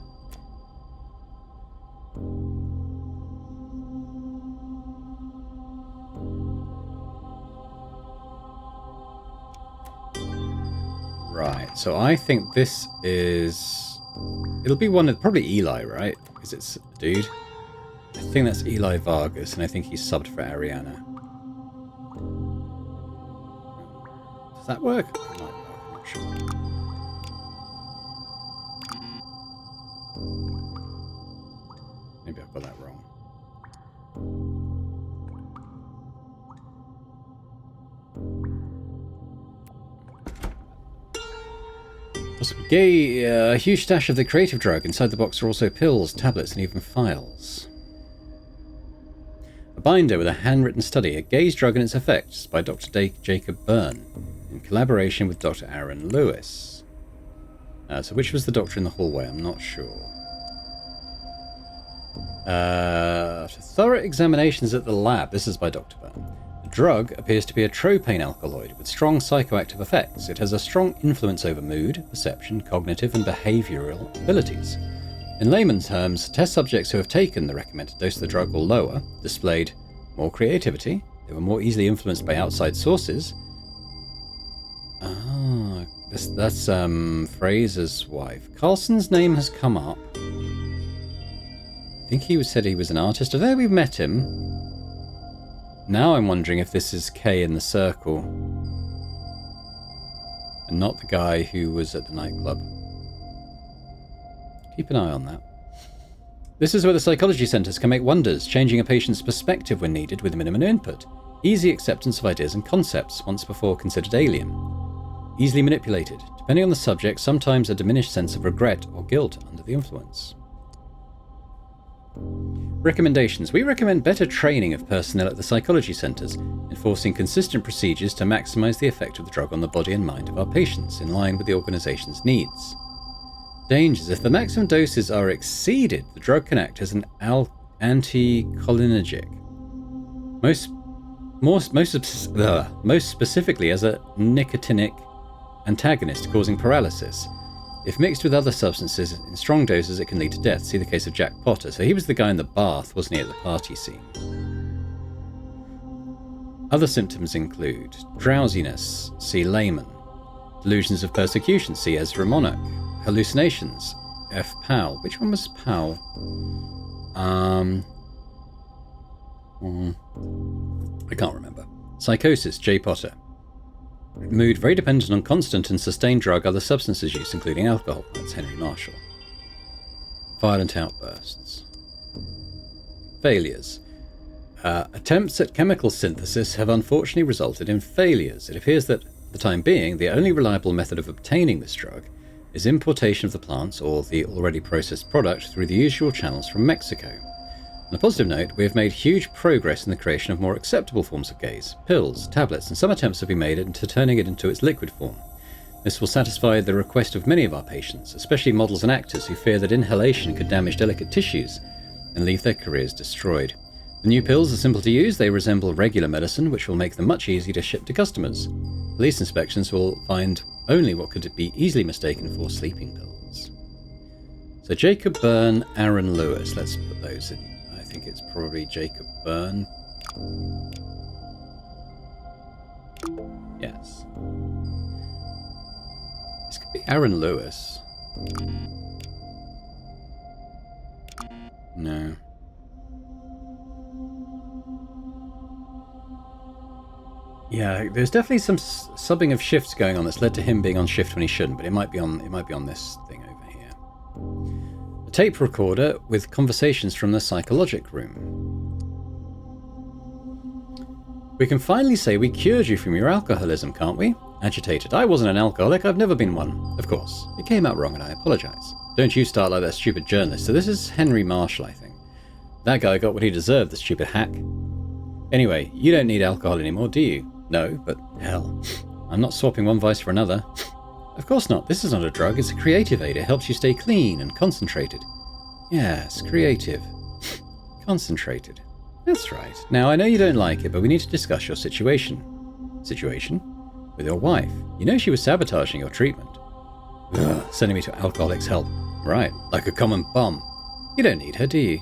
Right, so I think this is... It'll be one of... Probably Eli, right? Because it's a dude. I think that's Eli Vargas, and I think he's subbed for Ariana. Does that work? It might work, I'm not sure. Maybe I've got that wrong. A huge stash of the creative drug. Inside the box are also pills, tablets, and even files. A binder with a handwritten study, A Gaze Drug and Its Effects, by Dr. Jacob Byrne, in collaboration with Dr. Aaron Lewis. So which was the doctor in the hallway? I'm not sure. After thorough examinations at the lab, this is by Dr. Byrne. The drug appears to be a tropane alkaloid with strong psychoactive effects. It has a strong influence over mood, perception, cognitive, and behavioral abilities. In layman's terms, test subjects who have taken the recommended dose of the drug or lower displayed more creativity, they were more easily influenced by outside sources. Ah, that's Fraser's wife. Carlson's name has come up. I think he said he was an artist. Although we've met him. Now I'm wondering if this is Kay in the circle. And not the guy who was at the nightclub. Keep an eye on that. This is where the psychology centres can make wonders, changing a patient's perspective when needed with minimum input. Easy acceptance of ideas and concepts, once before considered alien. Easily manipulated. Depending on the subject, sometimes a diminished sense of regret or guilt under the influence. Recommendations. We recommend better training of personnel at the psychology centres, enforcing consistent procedures to maximise the effect of the drug on the body and mind of our patients, in line with the organisation's needs. Dangers. If the maximum doses are exceeded, the drug can act as an anticholinergic. Most specifically as a nicotinic antagonist, causing paralysis. If mixed with other substances in strong doses, it can lead to death. See the case of Jack Potter. So he was the guy in the bath, wasn't he, at the party scene? Other symptoms include drowsiness, see Layman. Delusions of persecution, see Ezra Monarch. Hallucinations, F. Powell. Which one was Powell? I can't remember. Psychosis, J. Potter. Mood very dependent on constant and sustained drug, other substances use, including alcohol. That's Henry Marshall. Violent outbursts. Failures. Attempts at chemical synthesis have unfortunately resulted in failures. It appears that, for the time being, the only reliable method of obtaining this drug is importation of the plants or the already processed product through the usual channels from Mexico. On a positive note, we have made huge progress in the creation of more acceptable forms of gaze, pills, tablets, and some attempts have been made into turning it into its liquid form. This will satisfy the request of many of our patients, especially models and actors who fear that inhalation could damage delicate tissues and leave their careers destroyed. The new pills are simple to use. They resemble regular medicine, which will make them much easier to ship to customers. Police inspections will find only what could be easily mistaken for sleeping pills. So Jacob Byrne, Aaron Lewis. Let's put those in. I think it's probably Jacob Byrne. Yes. This could be Aaron Lewis. No. Yeah, there's definitely some subbing of shifts going on that's led to him being on shift when he shouldn't, but it might be on this thing over here. A tape recorder with conversations from the psychologic room. We can finally say we cured you from your alcoholism, can't we? Agitated. I wasn't an alcoholic, I've never been one. Of course. It came out wrong and I apologise. Don't you start like that stupid journalist. So this is Henry Marshall, I think. That guy got what he deserved, the stupid hack. Anyway, you don't need alcohol anymore, do you? No, but hell, I'm not swapping one vice for another. Of course not. This is not a drug, it's a creative aid. It helps you stay clean and concentrated. Yes, creative. Concentrated. That's right. Now, I know you don't like it, but we need to discuss your situation. Situation? With your wife. You know she was sabotaging your treatment. Ugh, sending me to Alcoholics' Help. Right, like a common bomb. You don't need her, do you?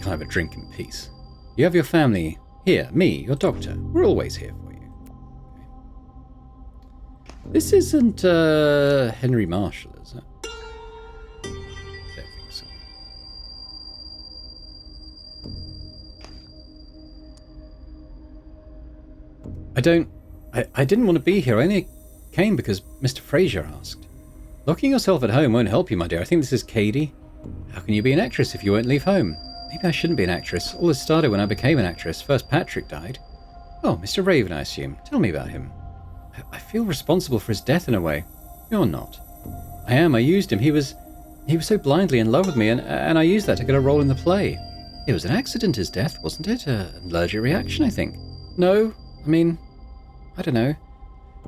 Can't have a drink in peace. You have your family here, me, your doctor. We're always here for you. This isn't Henry Marshall, is it? I don't think so. I didn't want to be here. I only came because Mr. Fraser asked. Locking yourself at home won't help you, my dear. I think this is Cady. How can you be an actress if you won't leave home? Maybe I shouldn't be an actress. All this started when I became an actress. First Patrick died. Oh, Mr. Raven, I assume. Tell me about him. I feel responsible for his death in a way. You're not. I am. I used him. He was so blindly in love with me, and I used that to get a role in the play. It was an accident, his death, wasn't it? An allergic reaction, I think. No, I mean, I don't know.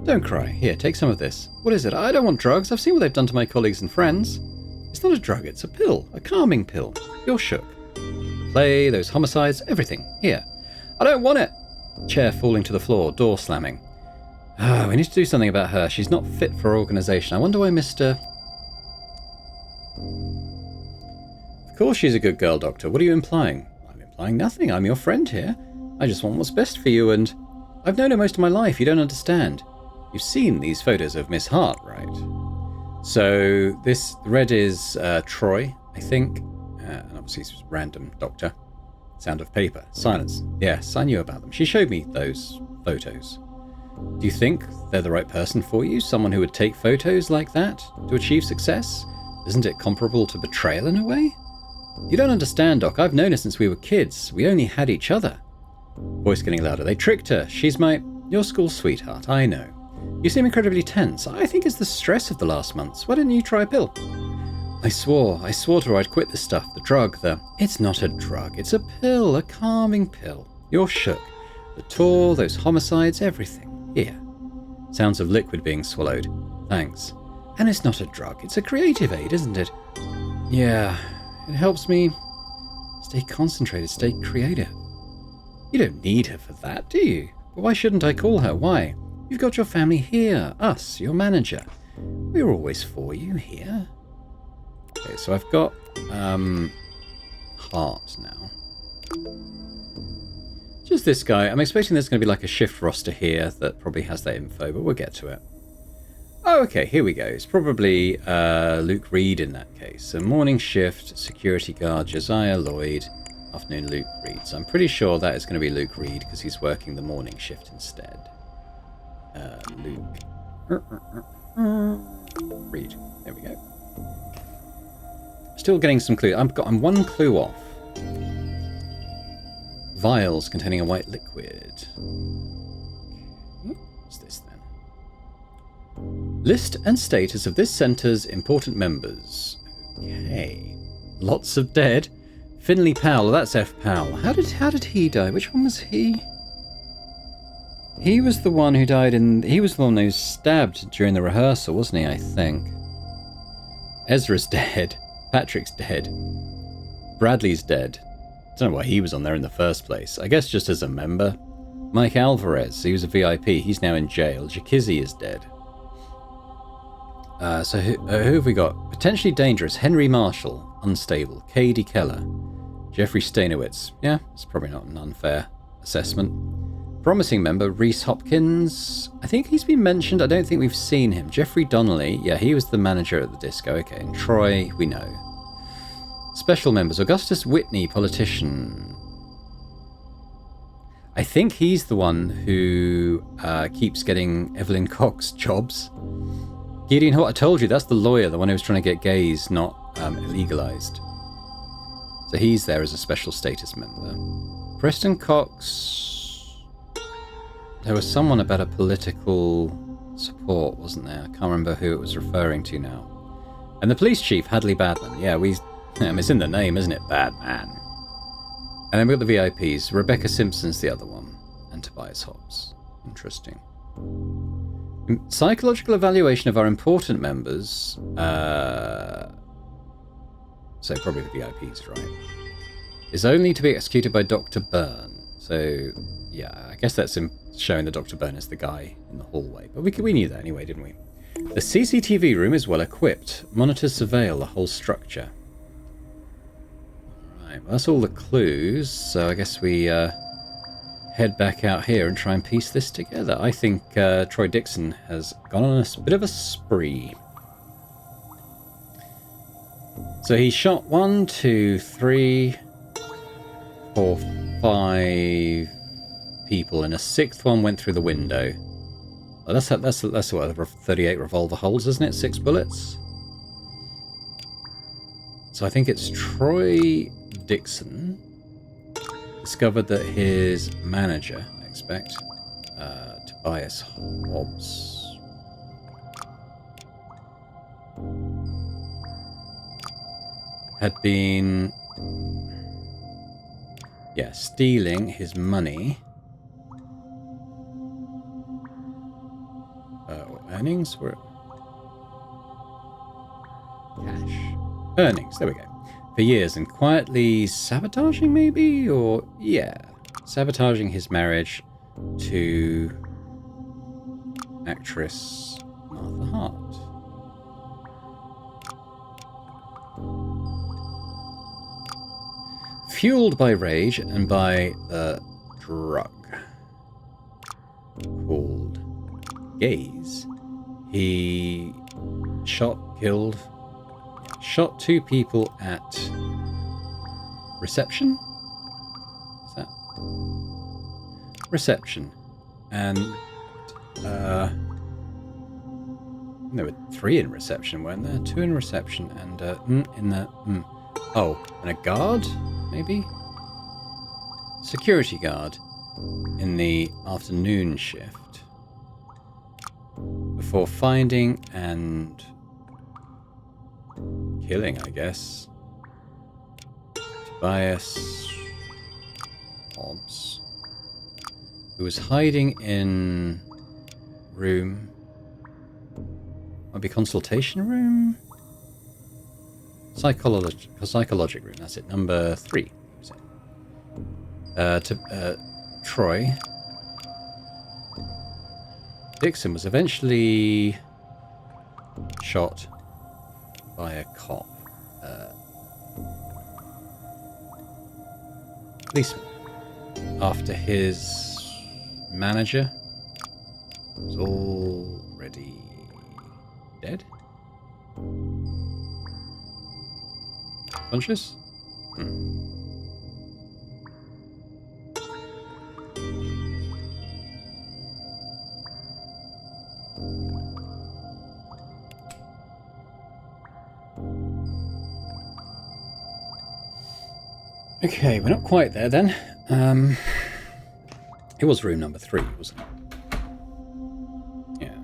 Don't cry. Here, take some of this. What is it? I don't want drugs. I've seen what they've done to my colleagues and friends. It's not a drug, it's a pill. A calming pill. You're shook. The play, those homicides, everything. Here. I don't want it. Chair falling to the floor, door slamming. Ah, we need to do something about her. She's not fit for our organisation. I wonder why Mr... Of course she's a good girl, Doctor. What are you implying? I'm implying nothing. I'm your friend here. I just want what's best for you, and... I've known her most of my life. You don't understand. You've seen these photos of Miss Hart, right? So this red is Troy, I think. And obviously it's just random doctor. Sound of paper. Silence. Yes, I knew about them. She showed me those photos. Do you think they're the right person for you? Someone who would take photos like that to achieve success? Isn't it comparable to betrayal in a way? You don't understand, Doc. I've known her since we were kids. We only had each other. Voice getting louder. They tricked her. She's your school sweetheart. I know. You seem incredibly tense. I think it's the stress of the last months. Why didn't you try a pill? I swore to her I'd quit the stuff, the drug, It's not a drug. It's a pill, a calming pill. You're shook. The tour, those homicides, everything. Here. Sounds of liquid being swallowed. Thanks. And it's not a drug. It's a creative aid, isn't it? Yeah. It helps me stay concentrated, stay creative. You don't need her for that, do you? But why shouldn't I call her? Why? You've got your family here, us, your manager. We're always for you here. Okay, so I've got Hart now. Just this guy. I'm expecting there's going to be like a shift roster here that probably has that info, but we'll get to it. Oh, okay, here we go. It's probably Luke Reed in that case. So morning shift, security guard, Josiah Lloyd. Afternoon, Luke Reed. So I'm pretty sure that is going to be Luke Reed because he's working the morning shift instead. Luke Reed. There we go. Still getting some clues. I'm one clue off. Vials containing a white liquid. What's this then? List and status of this centre's important members. Okay. Lots of dead. Finley Powell, that's F. Powell. How did he die? Which one was he? He was the one who died he was the one who was stabbed during the rehearsal, wasn't he, I think? Ezra's dead. Patrick's dead. Bradley's dead. don't know why he was on there in the first place. I guess just as a member. Mike Alvarez, he was a VIP. He's now in jail. Jakizzy is dead. So who have we got? Potentially dangerous. Henry Marshall, unstable. Katie Keller. Jeffrey Stanowitz. Yeah, it's probably not an unfair assessment. Promising member, Reese Hopkins. I think he's been mentioned. I don't think we've seen him. Jeffrey Donnelly. Yeah, he was the manager at the disco. Okay, and Troy, we know. Special members, Augustus Whitney, politician. I think he's the one who keeps getting Evelyn Cox jobs. Gideon Hort, I told you, that's the lawyer, the one who was trying to get gays not illegalized. So he's there as a special status member. Preston Cox. There was someone about a political support, wasn't there? I can't remember who it was referring to now. And the police chief, Hadley Badman. Yeah, it's in the name, isn't it? Badman. And then we've got the VIPs. Rebecca Simpson's the other one. And Tobias Hobbs. Interesting. Psychological evaluation of our important members. So probably the VIPs, right? Is only to be executed by Dr. Byrne. So, yeah, I guess that's him showing that Dr. Byrne is the guy in the hallway. But we knew that anyway, didn't we? The CCTV room is well equipped. Monitors surveil the whole structure. Alright, well, that's all the clues. So I guess we head back out here and try and piece this together. I think Troy Dixon has gone on a bit of a spree. So he shot 1, 2, 3, 4, 5 people, and a 6th one went through the window. Well, that's what a 38 revolver holds, isn't it? 6 bullets. So I think it's Troy Dixon discovered that his manager, I expect, Tobias Hobbs, had been, stealing his money. Earnings were cash. Earnings, there we go. For years, and quietly sabotaging, maybe? Or, yeah, sabotaging his marriage to actress Martha Hart. Fueled by rage and by the drug called gaze, he shot 2 people at reception? Is that? Reception. And there were 3 in reception, weren't there? 2 in reception and oh, and a guard, maybe? Security guard in the afternoon shift. Before finding and killing, I guess, Tobias Hobbs, who was hiding in room, might be consultation room? Psychologic room, that's it, number 3. Troy Dixon was eventually shot by a cop. Policeman. After his manager was already dead? Conscious? Okay, we're not quite there then. It was room number 3, wasn't it? Yeah.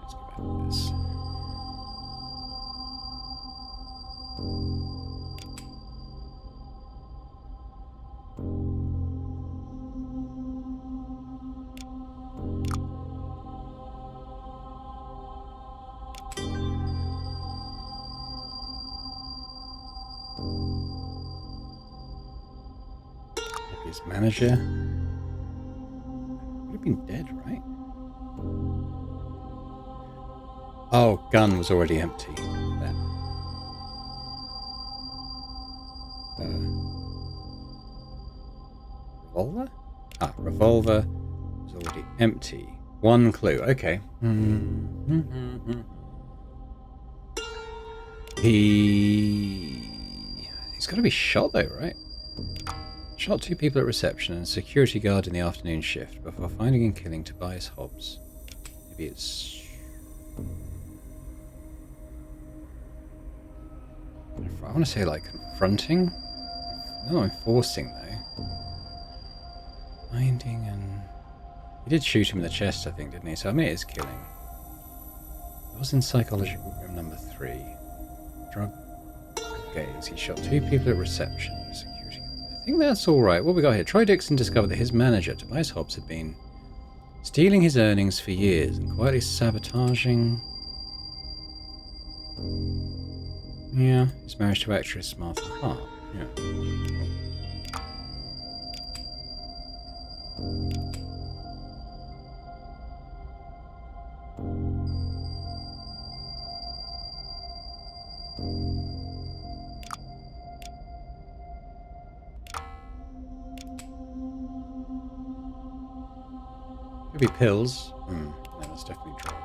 Let's go back to this. Maybe his manager. Would have been dead, right? Oh, gun was already empty. Then. Revolver? Ah, revolver was already empty. One clue. Okay. He's got to be shot though, right? Shot 2 people at reception and a security guard in the afternoon shift before finding and killing Tobias Hobbs. Maybe it's... I want to say like confronting? No, enforcing though. Finding and... He did shoot him in the chest, I think, didn't he? So I mean it is killing. It was in psychology room number 3. Drug gaze. He shot 2 people at reception. Security. I think that's alright. What we got here? Troy Dixon discovered that his manager, Tobias Hobbs, had been stealing his earnings for years and quietly sabotaging... Yeah, his marriage to actress Martha Hart. Yeah. Could be pills. No, that's definitely drug.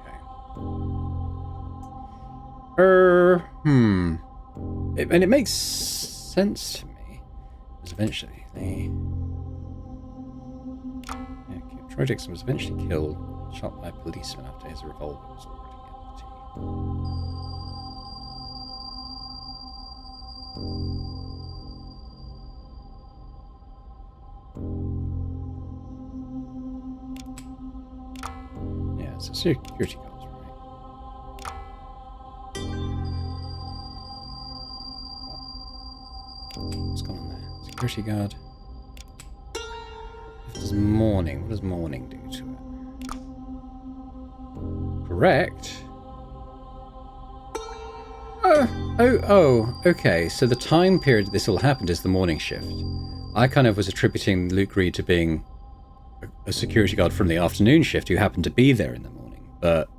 Okay. And it makes sense to me. Because eventually Troy Dixon was eventually killed, shot by a policeman after his revolver was already empty. Yeah, it's a security guard. What's going on there? Security guard. If there's morning, what does morning do to it? Correct. Oh, okay. So the time period this all happened is the morning shift. I kind of was attributing Luke Reed to being a security guard from the afternoon shift who happened to be there in the morning. But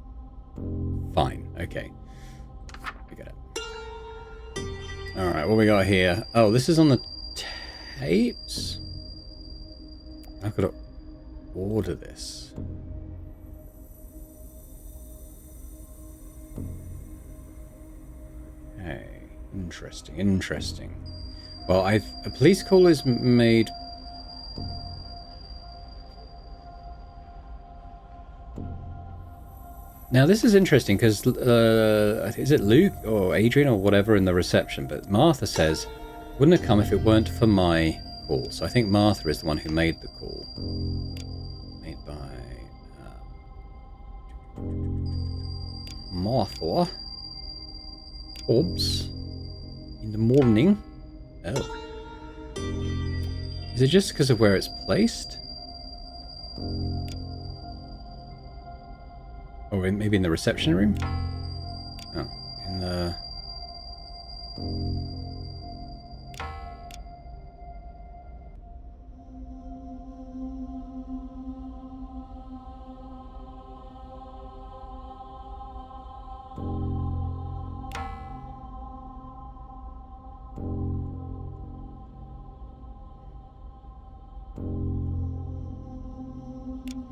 fine. Okay. We get it. Alright, what we got here? Oh, this is on the tapes? I've got to order this. Okay, interesting. Well, a police call is made... Now, this is interesting because, is it Luke or Adrian or whatever in the reception? But Martha says, wouldn't have come if it weren't for my call. So I think Martha is the one who made the call. Made by... Martha. Hobbs. In the morning. Oh. Is it just because of where it's placed? Or maybe in the reception room? Oh, in the...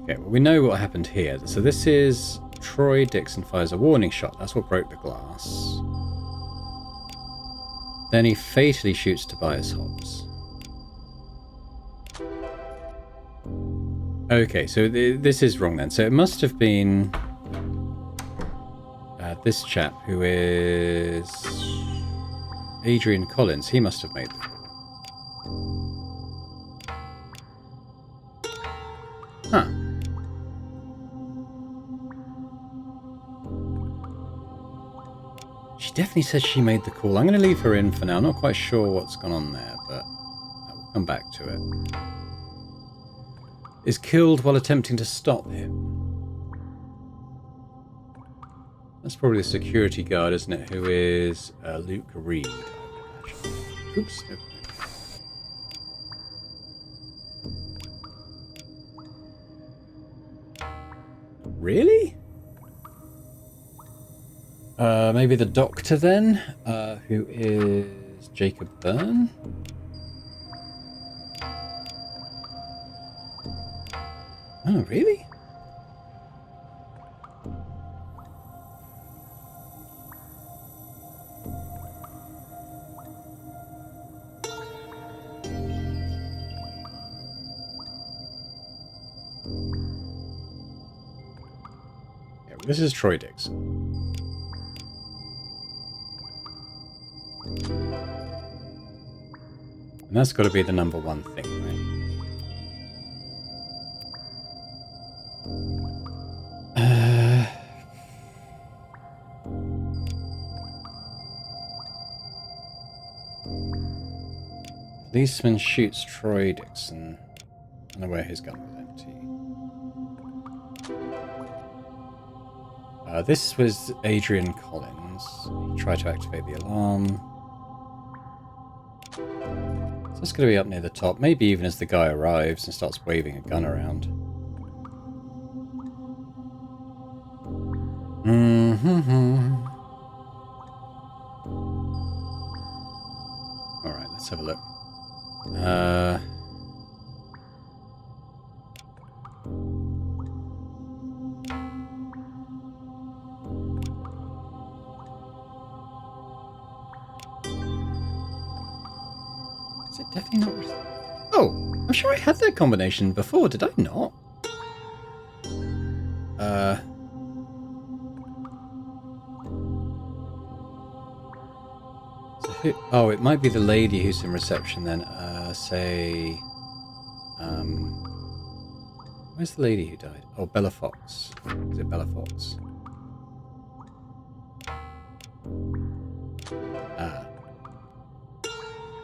Okay, well, we know what happened here. So this is Troy Dixon fires a warning shot. That's what broke the glass. Then he fatally shoots Tobias Hobbs. Okay, so this is wrong then. So it must have been this chap who is Adrian Collins. He must have made the call. Huh. She definitely said she made the call. I'm going to leave her in for now. I'm not quite sure what's gone on there, but I will come back to it. Is killed while attempting to stop him. That's probably the security guard, isn't it? Who is Luke Reed, I would imagine. Oops. No. Really? Maybe the doctor then, who is Jacob Byrne? Oh, really? Yeah, this is Troy Dix. And that's got to be the number one thing, right? Policeman shoots Troy Dixon. Unaware his gun was empty. This was Adrian Collins. He tried to activate the alarm. So it's going to be up near the top, maybe even as the guy arrives and starts waving a gun around. Alright, let's have a look. Is it definitely not... Oh, I'm sure I had that combination before, did I not? So who... Oh, it might be the lady who's in reception then. Say... Where's the lady who died? Oh, Bella Fox. Is it Bella Fox?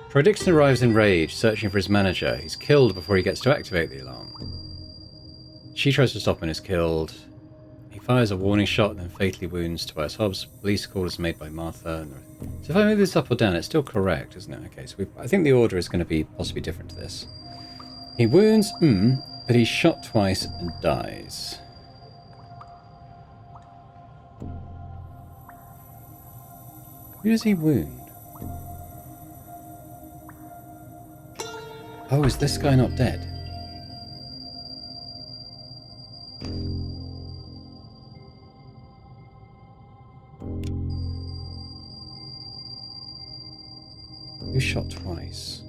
Troy Dixon arrives enraged, searching for his manager. He's killed before he gets to activate the alarm. She tries to stop him and is killed. He fires a warning shot and then fatally wounds Tobias Hobbs. Police call is made by Martha. So if I move this up or down, it's still correct, isn't it? Okay, so I think the order is going to be possibly different to this. He wounds but he's shot twice and dies. Who does he wound? Oh, is this guy not dead? Who shot twice?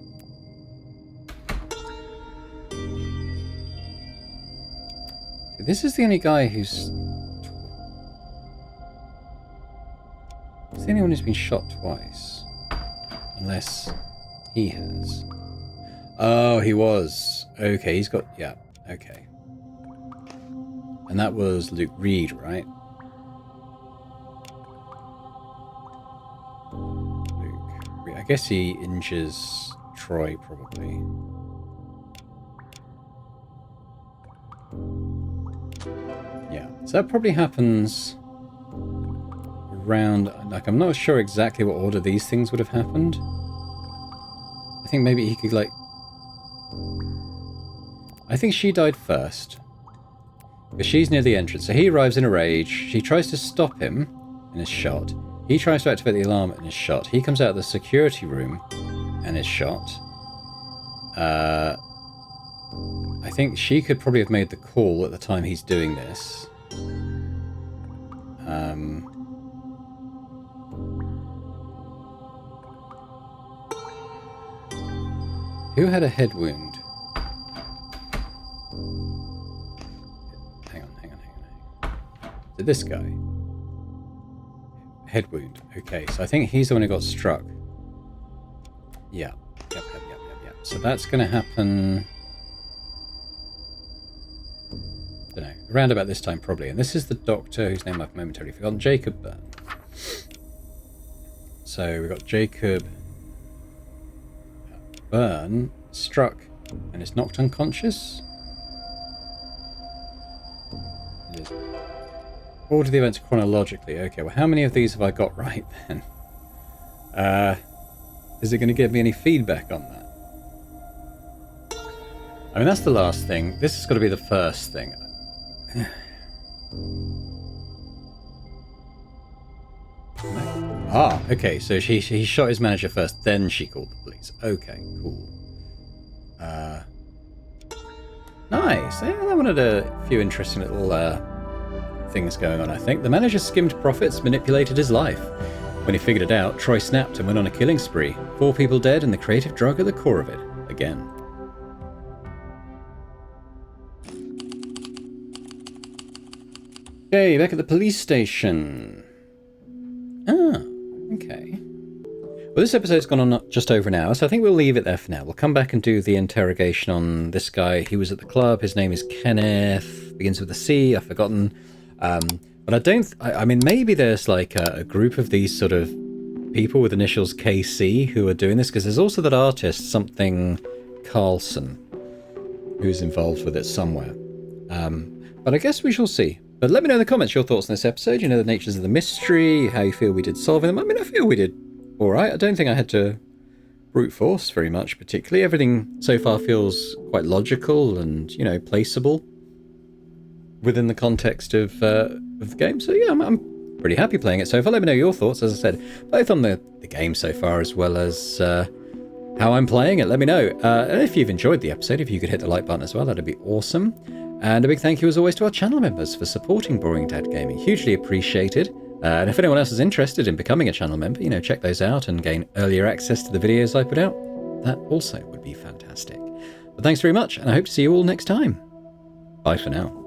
See, this is the only guy who's... It's the only one who's been shot twice. Unless he has. Oh, he was. Okay, he's got... Yeah, okay. And that was Luke Reed, right? Luke Reed. I guess he injures Troy, probably. Yeah, so that probably happens around... Like, I'm not sure exactly what order these things would have happened. I think maybe he could, like... I think she died first. Because she's near the entrance. So he arrives in a rage. She tries to stop him and is shot. He tries to activate the alarm and is shot. He comes out of the security room and is shot. I think she could probably have made the call at the time he's doing this. Who had a head wound? Hang on. Did this guy? Head wound. Okay, so I think he's the one who got struck. Yeah. Yep. So that's going to happen... don't know. Around about this time, probably. And this is the doctor whose name I've momentarily forgotten. Jacob Byrne. So we've got Jacob Byrne struck and is knocked unconscious. It is. Order the events chronologically. Okay, well, how many of these have I got right then? Is it going to give me any feedback on that? I mean, that's the last thing. This has got to be the first thing. Ah, okay, so he shot his manager first, then she called the police. Okay, cool. Nice. Yeah, that one had a few interesting little things going on, I think. The manager skimmed profits, manipulated his life. When he figured it out, Troy snapped and went on a killing spree. 4 people dead and the creative drug at the core of it. Again. Okay, back at the police station. Ah, okay. Well, this episode's gone on just over an hour, so I think we'll leave it there for now. We'll come back and do the interrogation on this guy. He was at the club. His name is Kenneth. Begins with a C. I've forgotten. But I mean, maybe there's like a group of these sort of people with initials KC who are doing this, because there's also that artist, something Carlson, who's involved with it somewhere. But I guess we shall see. But let me know in the comments your thoughts on this episode. You know, the natures of the mystery, how you feel we did solving them. I mean, I feel we did all right. I don't think I had to brute force very much, particularly. Everything so far feels quite logical and, you know, placeable within the context of the game. So yeah, I'm pretty happy playing it so far. Let me know your thoughts, as I said, both on the game so far as well as how I'm playing it. Let me know. And if you've enjoyed the episode, if you could hit the like button as well, that'd be awesome. And a big thank you as always to our channel members for supporting Boring Dad Gaming. Hugely appreciated. And if anyone else is interested in becoming a channel member, you know, check those out and gain earlier access to the videos I put out. That also would be fantastic. But thanks very much, and I hope to see you all next time. Bye for now.